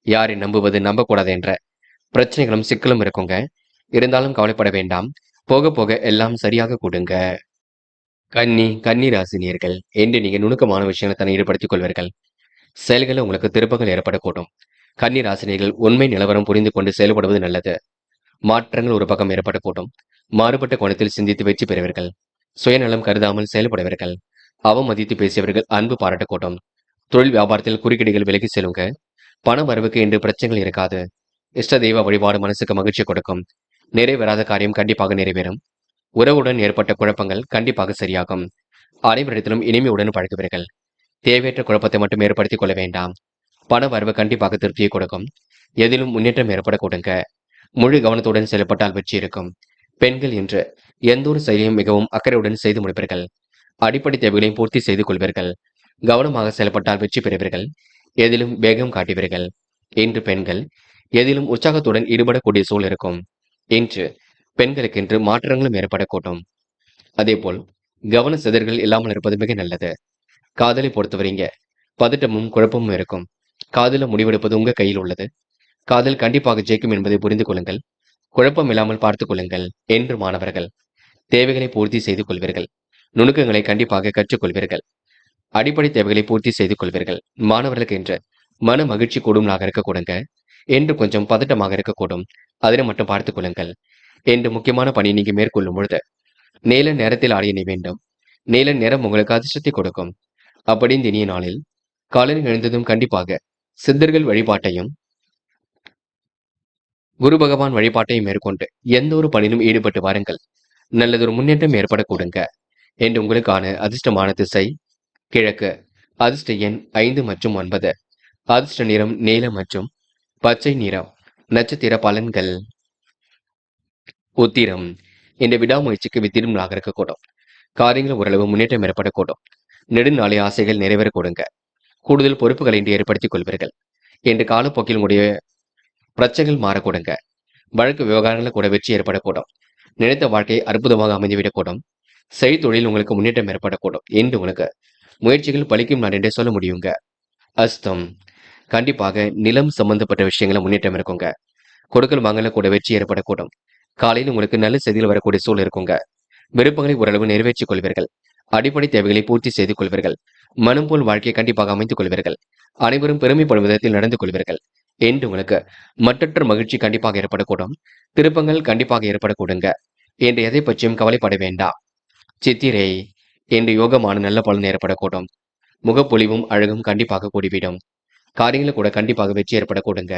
யாரை நம்புவது நம்பக்கூடாது என்ற பிரச்சனைகளும் சிக்கலும் இருக்குங்க. இருந்தாலும் கவலைப்பட வேண்டாம். போக போக எல்லாம் சரியாக கொடுங்க. கன்னி ராசினியர்கள் என்று நீங்க நுணுக்கமான விஷயங்களை தன்னை ஈடுபடுத்திக் கொள்வீர்கள். செயல்களில் உங்களுக்கு திருப்பங்கள் ஏற்படக்கூடும். கன்னி ராசினியர்கள் உண்மை நிலவரம் புரிந்து கொண்டு செயல்படுவது நல்லது. மாற்றங்கள் ஒரு பக்கம் ஏற்படக்கூடும். மாறுபட்ட கோணத்தில் சிந்தித்து வெற்றி பெறுவீர்கள். சுயநலம் கருதாமல் செயல்படுவீர்கள். அவமதித்து பேசியவர்கள் அன்பு பாராட்டக்கூடும். தொழில் வியாபாரத்தில் குறுக்கீடுகள் விலகி செல்லுங்க. பண வரவுக்கு என்று பிரச்சனைகள் இருக்காது. இஷ்ட தெய்வ வழிபாடு மனசுக்கு மகிழ்ச்சி கொடுக்கும். நிறைவேறாத காரியம் கண்டிப்பாக நிறைவேறும். உறவுடன் ஏற்பட்ட குழப்பங்கள் கண்டிப்பாக சரியாகும். அனைவரிடத்திலும் இனிமையுடன் பழகுவீர்கள். தேவையற்ற குழப்பத்தை மட்டும் ஏற்படுத்திக் கொள்ள வேண்டாம். பண வரவு கண்டிப்பாக திருப்தியை கொடுக்கும். எதிலும் முன்னேற்றம் ஏற்பட கொடுங்க. முழு கவனத்துடன் செயல்பட்டால் வெற்றி இருக்கும். பெண்கள் இன்று எந்த ஒரு செயலையும் மிகவும் அக்கறையுடன் செய்து முடிப்பீர்கள். அடிப்படை தேவைகளையும் பூர்த்தி செய்து கொள்வீர்கள். கவனமாக செயல்பட்டால் வெற்றி பெறுவீர்கள். எதிலும் வேகம் காட்டுவீர்கள். இன்று பெண்கள் எதிலும் உற்சாகத்துடன் ஈடுபடக்கூடிய சூழல் இருக்கும். இன்று பெண்களுக்கென்று மாற்றங்களும் ஏற்படக்கூடும். அதேபோல் கவன சிதறல்கள் இல்லாமல் இருப்பது மிக நல்லது. காதலை பொறுத்தவரைங்க பதட்டமும் குழப்பமும் இருக்கும். காதல முடிவெடுப்பது உங்க கையில் உள்ளது. காதல் கண்டிப்பாக ஜெயிக்கும் என்பதை புரிந்து கொள்ளுங்கள். குழப்பம் இல்லாமல் பார்த்துக் கொள்ளுங்கள். என்று மாணவர்கள் தேவைகளை பூர்த்தி செய்து கொள்வீர்கள். நுணுக்கங்களை கண்டிப்பாக கற்றுக்கொள்வீர்கள். அடிப்படை தேவைகளை பூர்த்தி செய்து கொள்வீர்கள். மாணவர்களுக்கு என்று மன மகிழ்ச்சி கூடும் நாளாக இருக்க கொடுங்க. என்று கொஞ்சம் பதட்டமாக இருக்கக்கூடும். அதனை மட்டும் பார்த்துக் கொள்ளுங்கள். என்று முக்கியமான பணி நீங்க மேற்கொள்ளும் பொழுது நீல நேரத்தில் ஆடிய வேண்டும். நீல நேரம் உங்களுக்கு அதிர்ஷ்டத்தை கொடுக்கும். அப்படி இந்த இனிய நாளில் காலையில் எழுந்ததும் கண்டிப்பாக சித்தர்கள் வழிபாட்டையும் குரு பகவான் வழிபாட்டையும் மேற்கொண்டு எந்த ஒரு பணியிலும் ஈடுபட்டு வாருங்கள். நல்லதொரு முன்னேற்றம் ஏற்பட கொடுங்க. என்று உங்களுக்கான அதிர்ஷ்டமான திசை கிழக்கு. அதிர்ஷ்ட எண் 5 மற்றும் 9. அதிர்ஷ்ட நிறம் நீலம் மற்றும் பச்சை நிறம். நட்சத்திர பலன்கள். உத்திரம். இந்த விடாமுயற்சிக்கு வித்திடும் நாளாக இருக்கக்கூடும். காரியங்கள் ஓரளவு முன்னேற்றம் ஏற்படக்கூடும். நெடுநாளை ஆசைகள் நிறைவேற கொடுங்க. கூடுதல் பொறுப்புகளை இன்று ஏற்படுத்திக் கொள்வீர்கள். என்று காலப்போக்கில் உங்களுடைய பிரச்சனைகள் மாறக்கூடுங்க. வழக்கு விவகாரங்களில் கூட வெற்றி ஏற்படக்கூடும். நினைத்த வாழ்க்கை அற்புதமாக அமைந்துவிடக்கூடும். செய்தொழில் உங்களுக்கு முன்னேற்றம் ஏற்படக்கூடும். என்று உங்களுக்கு முயற்சிகள் பலிக்கும் நான் என்றே சொல்ல முடியுங்க. அஸ்தம். கண்டிப்பாக நிலம் சம்பந்தப்பட்ட விஷயங்கள முன்னேற்றம் இருக்குங்க. கொடுக்கல் வாங்கல கூட வெற்றி ஏற்படக்கூடும். காலையில் உங்களுக்கு நல்ல செய்திகள் வரக்கூடிய சூழல் இருக்குங்க. விருப்பங்களை ஓரளவு நிறைவேற்றிக் கொள்வீர்கள். அடிப்படை தேவைகளை பூர்த்தி செய்து கொள்வீர்கள். மனம் போல் வாழ்க்கையை கண்டிப்பாக அமைத்துக் கொள்வீர்கள். அனைவரும் பெருமைப்படும் விதத்தில் நடந்து கொள்வீர்கள். என்று உங்களுக்கு மற்றற்ற மகிழ்ச்சி கண்டிப்பாக ஏற்படக்கூடும். திருப்பங்கள் கண்டிப்பாக ஏற்படக்கூடுங்க. என்று எதை பற்றியும் கவலைப்பட வேண்டாம். சித்திரை. என்று யோகமான நல்ல பலன் ஏற்படக்கூடும். முகப்பொலிவும் அழகும் கண்டிப்பாக கூடிவிடும். காரியங்களும் கூட கண்டிப்பாக வெற்றி ஏற்படக்கூடுங்க.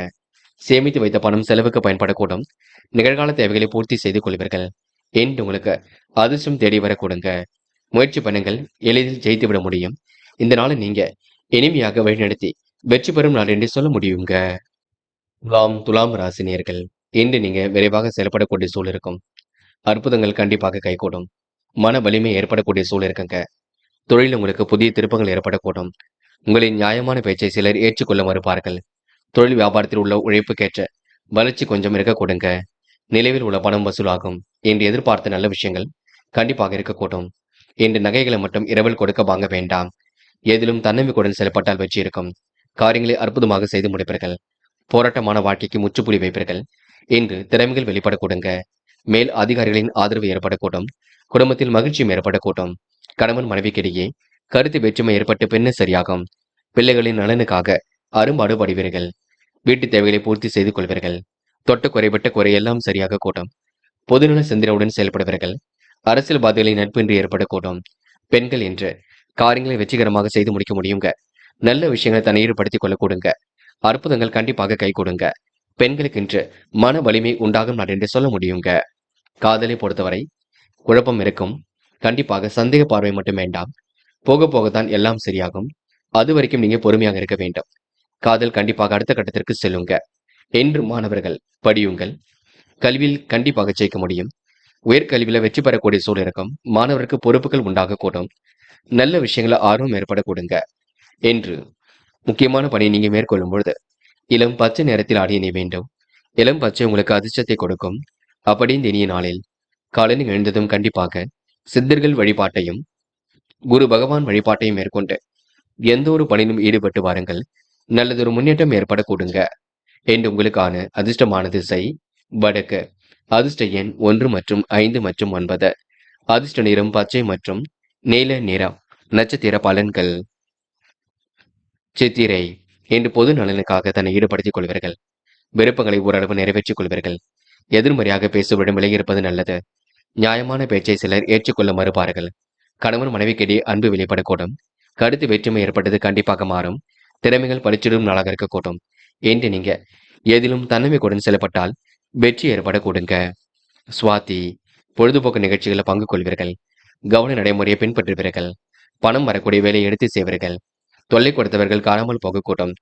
சேமித்து வைத்த பணம் செலவுக்கு பயன்படக்கூடும். நிகழ்கால தேவைகளை பூர்த்தி செய்து கொள்வீர்கள். என்று உங்களுக்கு அதிர்ஷ்டம் தேடி வரக்கூடுங்க. முயற்சி பண்ணுங்கள், எளிதில் ஜெயித்து விட முடியும். இந்த நாளை நீங்க இனிமையாக வழிநடத்தி வெற்றி பெறும் நாள் என்று சொல்ல முடியுங்க. துலாம் ராசினியர்கள், இன்று நீங்க விரைவாக செயல்படக்கூடிய சூழல் இருக்கும். அற்புதங்கள் கண்டிப்பாக கைகூடும். மன வலிமை ஏற்படக்கூடிய சூழல் இருக்குங்க. தொழில் உங்களுக்கு புதிய திருப்பங்கள் ஏற்படக்கூடும். உங்களின் நியாயமான பேச்சை சிலர் ஏற்றுக்கொள்ள மறுப்பார்கள். தொழில் வியாபாரத்தில் உள்ள உழைப்புக்கேற்ற வளர்ச்சி கொஞ்சம் இருக்கக்கூடுங்க. நிலைவில் உள்ள பணம் வசூலாகும். என்று எதிர்பார்த்த நல்ல விஷயங்கள் கண்டிப்பாக இருக்கக்கூடும். இன்று நகைகளை மட்டும் இரவல் கொடுக்க வாங்க வேண்டாம். எதிலும் தன்னம்பிக்கையுடன் செயல்பட்டால் வெற்றி இருக்கும். காரியங்களை அற்புதமாக செய்து முடிப்பீர்கள். போராட்டமான வாழ்க்கைக்கு முற்றுப்புள்ளி வைப்பீர்கள். இன்று திறமைகள் வெளிப்படக்கூடுங்க. மேல் அதிகாரிகளின் ஆதரவு ஏற்படக்கூடும். குடும்பத்தில் மகிழ்ச்சியும் ஏற்படக்கூடும். கணவன் மனைவிக்கிடையே கருத்து வேற்றுமை ஏற்பட்டு பின்னர் சரியாகும். பிள்ளைகளின் நலனுக்காக அரும்பாடுபடுவீர்கள். வீட்டு தேவைகளை பூர்த்தி செய்து கொள்வீர்கள். தொட்ட குறைபட்ட குறையெல்லாம் சரியாக கூடும். பொதுநல சிந்தனையுடன் செயல்படுவீர்கள். அரசியல்வாதிகளின் நட்பின்றி ஏற்படக்கூடும். பெண்கள் என்று காரியங்களை வெற்றிகரமாக செய்து முடிக்க முடியுங்க. நல்ல விஷயங்களை தன்னை ஈடுபடுத்திக் கொள்ளக்கூடுங்க. அற்புதங்கள் கண்டிப்பாக கை கொடுங்க. பெண்களுக்கு இன்று மன வலிமை உண்டாகும் நாள் என்று சொல்ல முடியுங்க. காதலை பொறுத்தவரை குழப்பம் இருக்கும். கண்டிப்பாக சந்தேக பார்வை மட்டும் வேண்டாம். போக போகத்தான் எல்லாம் சரியாகும். அது வரைக்கும் நீங்க பொறுமையாக இருக்க வேண்டும். காதல் கண்டிப்பாக அடுத்த கட்டத்திற்கு செல்லுங்க. என்று மாணவர்கள் படியுங்கள். கல்வியில் கண்டிப்பாக ஜெயிக்க முடியும். உயர்கல்வியில வெற்றி பெறக்கூடிய சூழல் இருக்கும். மாணவருக்கு பொறுப்புகள் உண்டாகக்கூடும். நல்ல விஷயங்கள ஆர்வம் ஏற்படக்கூடுங்க. என்று முக்கியமான பணியை நீங்க மேற்கொள்ளும் பொழுது இளம் பச்சை நிறத்தில் ஆடிய நீ வேண்டும். இளம் பச்சை உங்களுக்கு அதிர்ஷ்டத்தை கொடுக்கும். அப்படி இந்த இனிய நாளில் காலையில் எழுந்ததும் கண்டிப்பாக சித்தர்கள் வழிபாட்டையும் குரு பகவான் வழிபாட்டையும் மேற்கொண்டு எந்த ஒரு பணியிலும் ஈடுபட்டு வாருங்கள். நல்லதொரு முன்னேற்றம் ஏற்படக்கூடுங்க. என்று உங்களுக்கான அதிர்ஷ்டமான திசை வடக்கு. அதிர்ஷ்ட எண் 1 மற்றும் 5 மற்றும் 9. அதிர்ஷ்ட நிறம் பச்சை மற்றும் நீல நிறம். நட்சத்திர பலன்கள். சித்திரை. இன்று பொது நலனுக்காக தன்னை ஈடுபடுத்திக் கொள்வீர்கள். விருப்பங்களை ஓரளவு நிறைவேற்றிக் கொள்வீர்கள். எதிர்மறையாக பேசுவதிடம் விலகியிருப்பது நல்லது. நியாயமான பேச்சை சிலர் ஏற்றுக்கொள்ள மறுப்பார்கள். கணவன் மனைவிக்கிடையே அன்பு வெளிப்படக்கூடும். கருத்து வேற்றுமை ஏற்பட்டது கண்டிப்பாக மாறும். திறமைகள் பரிச்சிடும் நாளாக இருக்கக்கூடும். என்று நீங்க எதிலும் தன்னம்பிக்கையுடன் செயல்பட்டால் வெற்றி ஏற்படக்கூடுங்க. சுவாதி. பொழுதுபோக்கு நிகழ்ச்சிகளில் பங்கு கொள்வீர்கள். கவன நடைமுறையை பின்பற்றுவீர்கள். பணம் வரக்கூடிய வேலையை எடுத்து செய்வீர்கள். தொல்லை கொடுத்தவர்கள் காணாமல் போகக்கூடும்.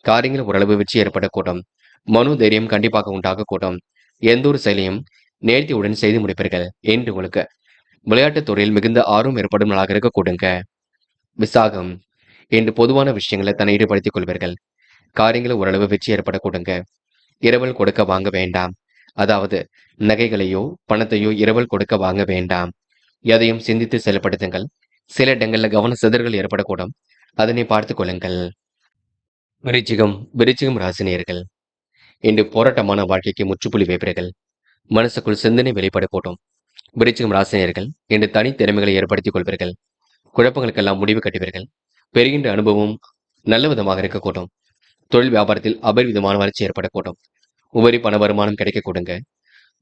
காரியங்கள் ஓரளவு வெற்றி ஏற்படக்கூடும். மனோ தைரியம் கண்டிப்பாக உண்டாகக்கூடும். எந்த ஒரு செயலையும் நேர்த்தியுடன் செய்து முடிப்பீர்கள். என்று உங்களுக்கு விளையாட்டுத் துறையில் மிகுந்த ஆர்வம் ஏற்படும் நாளாக இருக்கக்கூடுங்க. விசாகம். என்று பொதுவான விஷயங்களை தன்னை ஈடுபடுத்திக் கொள்வீர்கள். காரியங்களை ஓரளவு வெற்றி ஏற்படக்கூடுங்க. இரவல் கொடுக்க வாங்க வேண்டாம். அதாவது நகைகளையோ பணத்தையோ இரவல் கொடுக்க வாங்க வேண்டாம். எதையும் சிந்தித்து செயல்படுத்துங்கள். சில இடங்கள்ல கவன சிதறல்கள் ஏற்படக்கூடும். அதனை பார்த்துக் கொள்ளுங்கள். விருச்சிகம் ராசினியர்கள், இன்று போராட்டமான வாழ்க்கைக்கு முற்றுப்புள்ளி வைப்பீர்கள். மனசுக்குள் சிந்தனை வெளிப்படக்கூடும். விருச்சிகம் ராசினியர்கள் இன்று தனி திறமைகளை ஏற்படுத்திக் கொள்வீர்கள். குழப்பங்களுக்கெல்லாம் முடிவு கட்டுவீர்கள். பெறுகின்ற அனுபவம் நல்ல விதமாக இருக்கக்கூடும். தொழில் வியாபாரத்தில் அபரிவிதமான வளர்ச்சி ஏற்படக்கூடும். உபரி பண வருமானம் கிடைக்கக்கூடுங்க.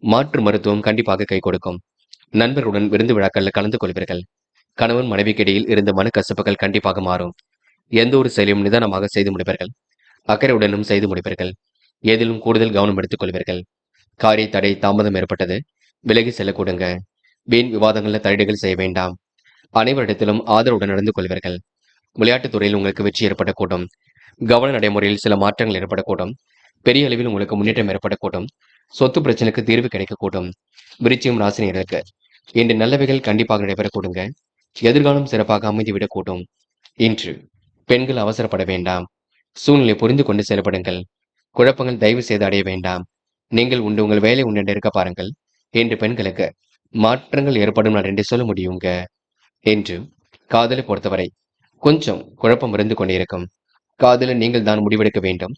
மாற்று மருத்துவம் கண்டிப்பாக கை கொடுக்கும். நண்பர்களுடன் விருந்து விழாக்களில் கலந்து கொள்வீர்கள். கணவன் மனைவிக்கிடையில் இருந்த மனக்கசப்புகள் கண்டிப்பாக மாறும். எந்த ஒரு செயலையும் நிதானமாக செய்து முடிப்பீர்கள். அக்கறையுடனும் செய்து முடிப்பீர்கள். எதிலும் கூடுதல் கவனம் எடுத்துக் கொள்வீர்கள். காரிய தடை தாமதம் ஏற்பட்டது விலகி செல்லக்கூடுங்க. வீண் விவாதங்களில் தலையீடுகள் செய்ய வேண்டாம். அனைவரிடத்திலும் ஆதரவுடன் நடந்து கொள்வீர்கள். விளையாட்டுத் துறையில் உங்களுக்கு வெற்றி ஏற்படக்கூடும். கவன நடைமுறையில் சில மாற்றங்கள் ஏற்படக்கூடும். பெரிய அளவில் உங்களுக்கு முன்னேற்றம் ஏற்படக்கூடும். சொத்து பிரச்சனைக்கு தீர்வு கிடைக்கக்கூடும். விருச்சிகம் ராசினியர்களுக்கு இன்று நல்லவைகள் கண்டிப்பாக நடைபெறக்கூடுங்க. எதிர்காலம் சிறப்பாக அமைந்துவிடக்கூடும். இன்று பெண்கள் அவசரப்பட வேண்டாம். சூழ்நிலை புரிந்து கொண்டு செயல்படுங்கள். குழப்பங்கள் தயவு செய்து அடைய வேண்டாம். நீங்கள் உண்டு உங்கள் வேலை உண்டு இருக்க பாருங்கள். என்று பெண்களுக்கு மாற்றங்கள் ஏற்படும் நாள் என்று சொல்ல முடியுங்க. என்று காதலை பொறுத்தவரை கொஞ்சம் குழப்பம் இருந்து கொண்டிருக்கும். காதலில் நீங்கள் தான் முடிவெடுக்க வேண்டும்.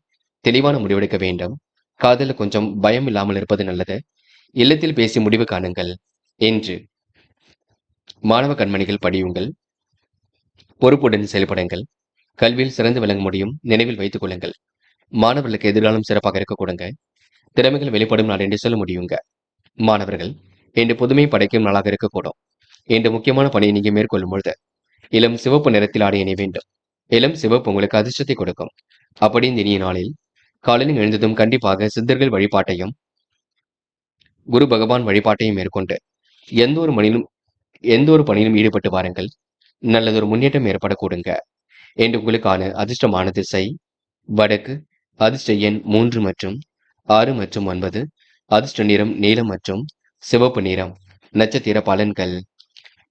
தெளிவான முடிவெடுக்க வேண்டும். காதலில் கொஞ்சம் பயம் இல்லாமல் இருப்பது நல்லது. இல்லத்தில் பேசி முடிவு காணுங்கள். என்று மாணவ கண்மணிகள் படியுங்கள். பொறுப்புடன் செயல்படுங்கள். கல்வியில் சிறந்து விளங்க முடியும். நினைவில் வைத்துக் கொள்ளுங்கள். மாணவர்களுக்கு எதிர்காலம் சிறப்பாக இருக்க கொடுங்க. திறமைகள் வெளிப்படும் நாள் என்று சொல்ல முடியுங்க. மாணவர்கள் இன்று புதுமை படைக்கும் நாளாக இருக்கக்கூடும். இன்று முக்கியமான பணியை நீங்க மேற்கொள்ளும் பொழுது இளம் சிவப்பு நிறத்தில் ஆடை அணிய வேண்டும். இளம் சிவப்பு உங்களுக்கு அதிர்ஷ்டத்தை கொடுக்கும். அப்படி இந்த இனிய நாளில் காலையில் எழுந்ததும் கண்டிப்பாக சித்தர்கள் வழிபாட்டையும் குரு பகவான் வழிபாட்டையும் மேற்கொண்டு எந்த ஒரு மணிலும் எந்த ஒரு பணியிலும் ஈடுபட்டு வாருங்கள். நல்லதொரு முன்னேற்றம் ஏற்படக்கூடுங்க. என்று உங்களுக்கான அதிர்ஷ்டமான திசை வடக்கு, அதிர்ஷ்ட எண் 3 மற்றும் 6 மற்றும் 9, அதிர்ஷ்ட நிறம் நீலம் மற்றும் சிவப்பு நிறம். நட்சத்திர பலன்கள்.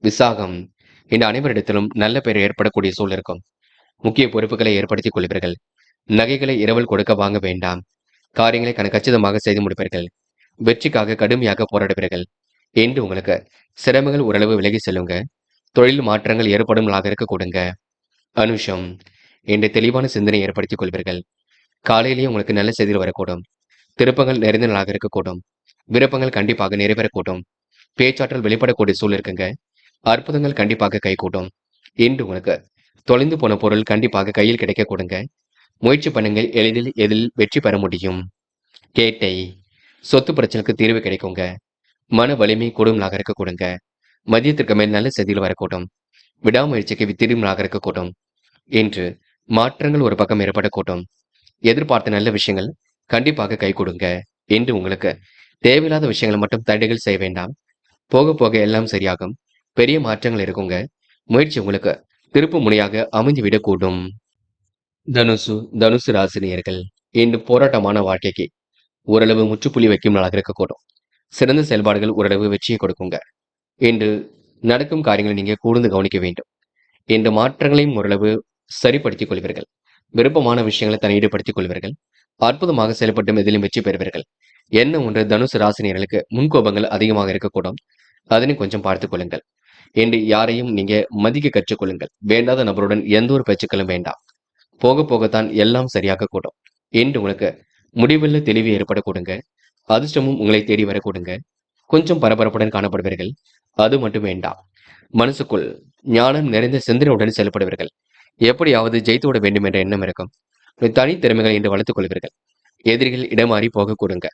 விசாகம். இந்த அனைவரிடத்திலும் நல்ல பெயர் ஏற்படக்கூடிய சூழல் இருக்கும். முக்கிய பொறுப்புகளை ஏற்படுத்திக் கொள்வீர்கள். நகைகளை இரவல் கொடுக்க வாங்க வேண்டாம். காரியங்களை கச்சிதமாக செய்து முடிப்பீர்கள். வெற்றிக்காக கடுமையாக போராடுவீர்கள். என்று உங்களுக்கு சிரமங்கள் ஓரளவு விலகி செல்லுங்க. தொழில் மாற்றங்கள் ஏற்படும் நாளாக இருக்க கொடுங்க. அனுஷம். என்று தெளிவான சிந்தனை ஏற்படுத்திக் கொள்வீர்கள். காலையிலேயே உங்களுக்கு நல்ல செய்திகள் வரக்கூடும். திருப்பங்கள் நிறைந்த நாளாக இருக்கக்கூடும். விருப்பங்கள் கண்டிப்பாக நிறைவேறக்கூடும். பேச்சாற்றல் வெளிப்படக்கூடிய சூழல் இருக்குங்க. அற்புதங்கள் கண்டிப்பாக கைகூடும். இன்று உங்களுக்கு தொலைந்து போன பொருள் கண்டிப்பாக கையில் கிடைக்க கொடுங்க. முயற்சி பண்ணுங்கள், எளிதில் எதில் வெற்றி பெற முடியும். கேட்டை. சொத்து பிரச்சனைக்கு தீர்வு கிடைக்குங்க. மன வலிமை கூடும் நாளாக இருக்க கொடுங்க. மதியத்திற்கு மேல் நல்ல செய்திகள் வரக்கூடும். விடாமுயற்சிக்கு வித்திடும் நாளாக இருக்கக்கூடும். இன்று மாற்றங்கள் ஒரு பக்கம் ஏற்படக்கூடும். எதிர்பார்த்த நல்ல விஷயங்கள் கண்டிப்பாக கை கொடுங்க. என்று உங்களுக்கு தேவையில்லாத விஷயங்களை மட்டும் தடைகள் செய்ய வேண்டாம். போக போக எல்லாம் சரியாகும். பெரிய மாற்றங்கள் இருக்குங்க. முயற்சி உங்களுக்கு திருப்பு முனையாக அமைந்துவிடக்கூடும். தனுசு ராசினியர்கள் இன்று போராட்டமான வாழ்க்கைக்கு ஓரளவு முற்றுப்புள்ளி வைக்கும் நாளாக இருக்கக்கூடும். சிறந்த செயல்பாடுகள் ஓரளவு வெற்றியை கொடுக்குங்க. இன்று நடக்கும் காரியங்களை நீங்க கூர்ந்து கவனிக்க வேண்டும். இன்று மாற்றங்களையும் ஓரளவு சரிப்படுத்திக் கொள்வீர்கள். விருப்பமான விஷயங்களை தன்னை ஈடுபடுத்திக் கொள்வீர்கள். அற்புதமாக செயல்பட்டும் எதிலும் வெற்றி பெறுவீர்கள். என்ன ஒன்று தனுசு ராசினியர்களுக்கு முன்கோபங்கள் அதிகமாக இருக்கக்கூடும். அதனை கொஞ்சம் பார்த்துக் கொள்ளுங்கள். என்று யாரையும் நீங்க மதிக்க கற்றுக்கொள்ளுங்கள். வேண்டாத நபருடன் எந்த ஒரு பேச்சுக்களும் வேண்டாம். போக போகத்தான் எல்லாம் சரியாக கூடும். என்று உங்களுக்கு முடிவுள்ள தெளிவு ஏற்பட கொடுங்க. அதிர்ஷ்டமும் உங்களை தேடி வர கொடுங்க. கொஞ்சம் பரபரப்புடன் காணப்படுவீர்கள். அது மட்டும் வேண்டாம். மனசுக்குள் ஞானம் நிறைந்த சிந்தனையுடன் செயல்படுவீர்கள். எப்படியாவது ஜெயித்து விட வேண்டும் என்ற எண்ணம் இருக்கும். தனி திறமைகளை என்று வளர்த்துக் கொள்வீர்கள். எதிரிகள் இடமாறி போக கொடுங்க.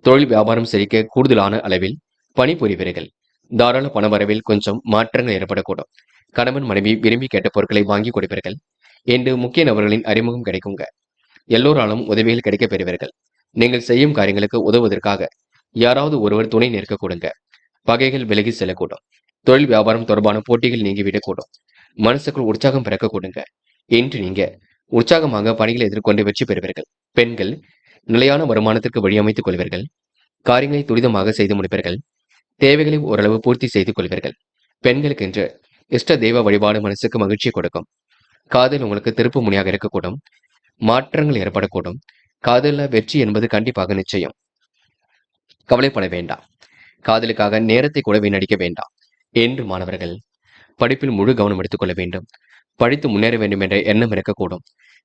தொழில் வியாபாரம் செழிக்க கூடுதலான அளவில் பணிபுரிவீர்கள். தாராள பணவரவில் கொஞ்சம் மாற்றங்கள் ஏற்படக்கூடும். கணவன் மனைவி விரும்பி கேட்ட பொருட்களை வாங்கி கொடுப்பீர்கள். என்று முக்கிய நபர்களின் அறிமுகம் கிடைக்குங்க. எல்லோராலும் உதவிகள் கிடைக்க பெறுவீர்கள். நீங்கள் செய்யும் காரியங்களுக்கு உதவுவதற்காக யாராவது ஒருவர் துணை நிற்க கொடுங்க. பகைகள் விலகி செல்லக்கூடும். தொழில் வியாபாரம் தொடர்பான போட்டிகள் நீங்கிவிடக்கூடும். மனசுக்குள் உற்சாகம் பிறக்க கொடுங்க. இன்று நீங்க உற்சாகமாக பணிகளை எதிர்கொண்டு வெற்றி பெறுவீர்கள். பெண்கள் நிலையான வருமானத்திற்கு வழியமைத்துக் கொள்வீர்கள். காரியங்களை துரிதமாக செய்து முடிப்பீர்கள். தேவைகளை ஓரளவு பூர்த்தி செய்து கொள்வீர்கள். பெண்களுக்கு என்று இஷ்ட தெய்வ வழிபாடு மனசுக்கு மகிழ்ச்சி கொடுக்கும். காதல் உங்களுக்கு திருப்பு முனையாக இருக்கக்கூடும். மாற்றங்கள் ஏற்படக்கூடும். காதலில் வெற்றி என்பது கண்டிப்பாக நிச்சயம். கவலைப்பட வேண்டாம். காதலுக்காக நேரத்தை கூட வீணடிக்க வேண்டாம். என்று மாணவர்கள் படிப்பில் முழு கவனம் எடுத்துக்கொள்ள வேண்டும். படித்து முன்னேற வேண்டும் என்ற எண்ணம் இருக்கக்கூடும்.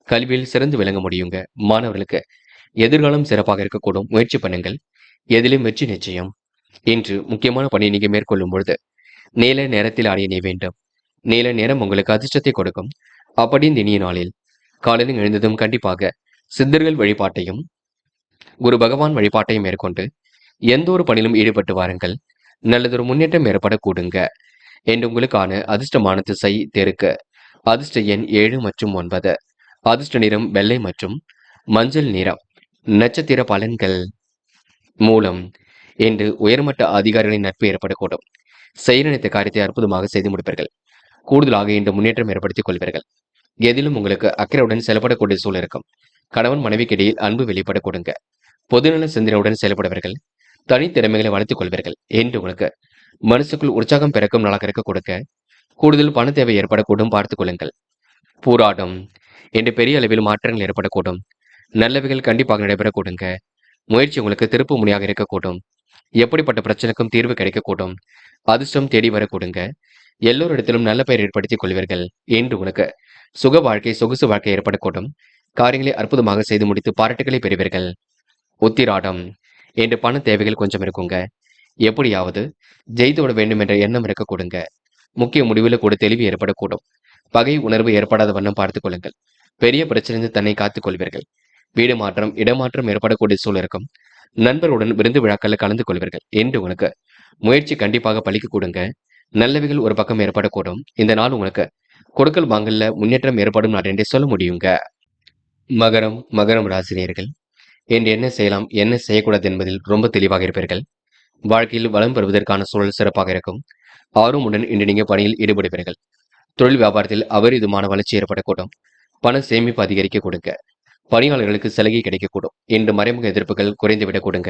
கல்வியில் சிறந்து விளங்க முடியுங்க. மாணவர்களுக்கு எதிர்காலம் சிறப்பாக இருக்கக்கூடும். முயற்சி பண்ணுங்கள். எதிலும் வெற்றி நிச்சயம். இன்று முக்கியமான பணியை நீங்க மேற்கொள்ளும் பொழுது நீல நேரத்தில் அணிய வேண்டும். நீல நேரம் உங்களுக்கு அதிர்ஷ்டத்தை கொடுக்கும். அப்படி இந்த இனிய நாளில் காலையில் எழுந்ததும் கண்டிப்பாக சித்தர்கள் வழிபாட்டையும் குரு பகவான் வழிபாட்டையும் மேற்கொண்டு எந்த ஒரு பணியிலும் ஈடுபட்டு வாருங்கள். நல்லதொரு முன்னேற்றம் ஏற்பட கூடுங்க. என்று உங்களுக்கான அதிர்ஷ்டமான திசை தெற்கு, அதிர்ஷ்ட எண் 7 மற்றும் 9, அதிர்ஷ்ட நிறம் வெள்ளை மற்றும் மஞ்சள் நிறம். நட்சத்திர பலன்கள். மூலம். என்று உயர்மட்ட அதிகாரிகளின் நட்பு ஏற்படக்கூடும். செய்ய நினைத்த காரியத்தை அற்புதமாக செய்து முடிப்பீர்கள். கூடுதலாக இன்று முன்னேற்றம் ஏற்படுத்திக் கொள்வீர்கள். எதிலும் உங்களுக்கு அக்கறையுடன் செயல்படக்கூடிய சூழல் இருக்கும். கணவன் மனைவிக்கிடையில் அன்பு வெளிப்பட கொடுங்க. பொதுநல சிந்தனையுடன் செயல்படுவீர்கள். தனித்திறமைகளை வளர்த்துக் கொள்வீர்கள். என்று உங்களுக்கு மனசுக்குள் உற்சாகம் பிறக்கும் நாளாக இருக்க கொடுக்க கூடுதல் பண தேவை ஏற்படக்கூடும். பார்த்துக் கொள்ளுங்கள். போராட்டம். என்று பெரிய அளவில் மாற்றங்கள் ஏற்படக்கூடும். நல்லவைகள் கண்டிப்பாக நடைபெற கொடுங்க. முயற்சி உங்களுக்கு திருப்பு முனையாக இருக்கக்கூடும். எப்படிப்பட்ட பிரச்சனைக்கும் தீர்வு கிடைக்கக்கூடும். அதிர்ஷ்டம் தேடி வர கொடுங்க. எல்லோரிடத்திலும் நல்ல பெயர் ஏற்படுத்திக் கொள்வீர்கள். என்று உனக்கு சுக வாழ்க்கை சொகுசு வாழ்க்கை ஏற்படக்கூடும். காரியங்களை அற்புதமாக செய்து முடித்து பாராட்டுகளை பெறுவீர்கள். உத்திராடம். என்று பண தேவைகள் கொஞ்சம் இருக்குங்க. எப்படியாவது ஜெயித்து விட வேண்டும் என்ற எண்ணம் இருக்க கொடுங்க. முக்கிய முடிவில் கூட தெளிவு ஏற்படக்கூடும். பகை உணர்வு ஏற்படாத வண்ணம் பார்த்துக் கொள்ளுங்கள். பெரிய பிரச்சனை தன்னை காத்துக் கொள்வீர்கள். வீடு மாற்றம் இடமாற்றம் ஏற்படக்கூடிய சூழல் இருக்கும். நண்பர்களுடன் விருந்து விழாக்களில் கலந்து கொள்வீர்கள். என்று உனக்கு முயற்சி கண்டிப்பாக பலிக்க கொடுங்க. நல்லவைகள் ஒரு பக்கம் ஏற்படக்கூடும். இந்த நாள் உங்களுக்கு கொடுக்கல் வாங்கல்ல முன்னேற்றம் ஏற்படும் நாள் என்றே சொல்ல முடியுங்க. மகரம் ராசினியர்கள் என்று என்ன செய்யலாம் என்ன செய்யக்கூடாது என்பதில் ரொம்ப தெளிவாக இருப்பீர்கள். வாழ்க்கையில் வளம் பெறுவதற்கான சூழல் சிறப்பாக இருக்கும். ஆர்வமுடன் இன்று நீங்க பணியில் ஈடுபடுவீர்கள். தொழில் வியாபாரத்தில் அபரிதமான வளர்ச்சி ஏற்படக்கூடும். பண சேமிப்பு அதிகரிக்க கொடுங்க. பணியாளர்களுக்கு சலுகை கிடைக்கக்கூடும். இன்று மறைமுக எதிர்ப்புகள் குறைந்துவிடக் கொடுங்க.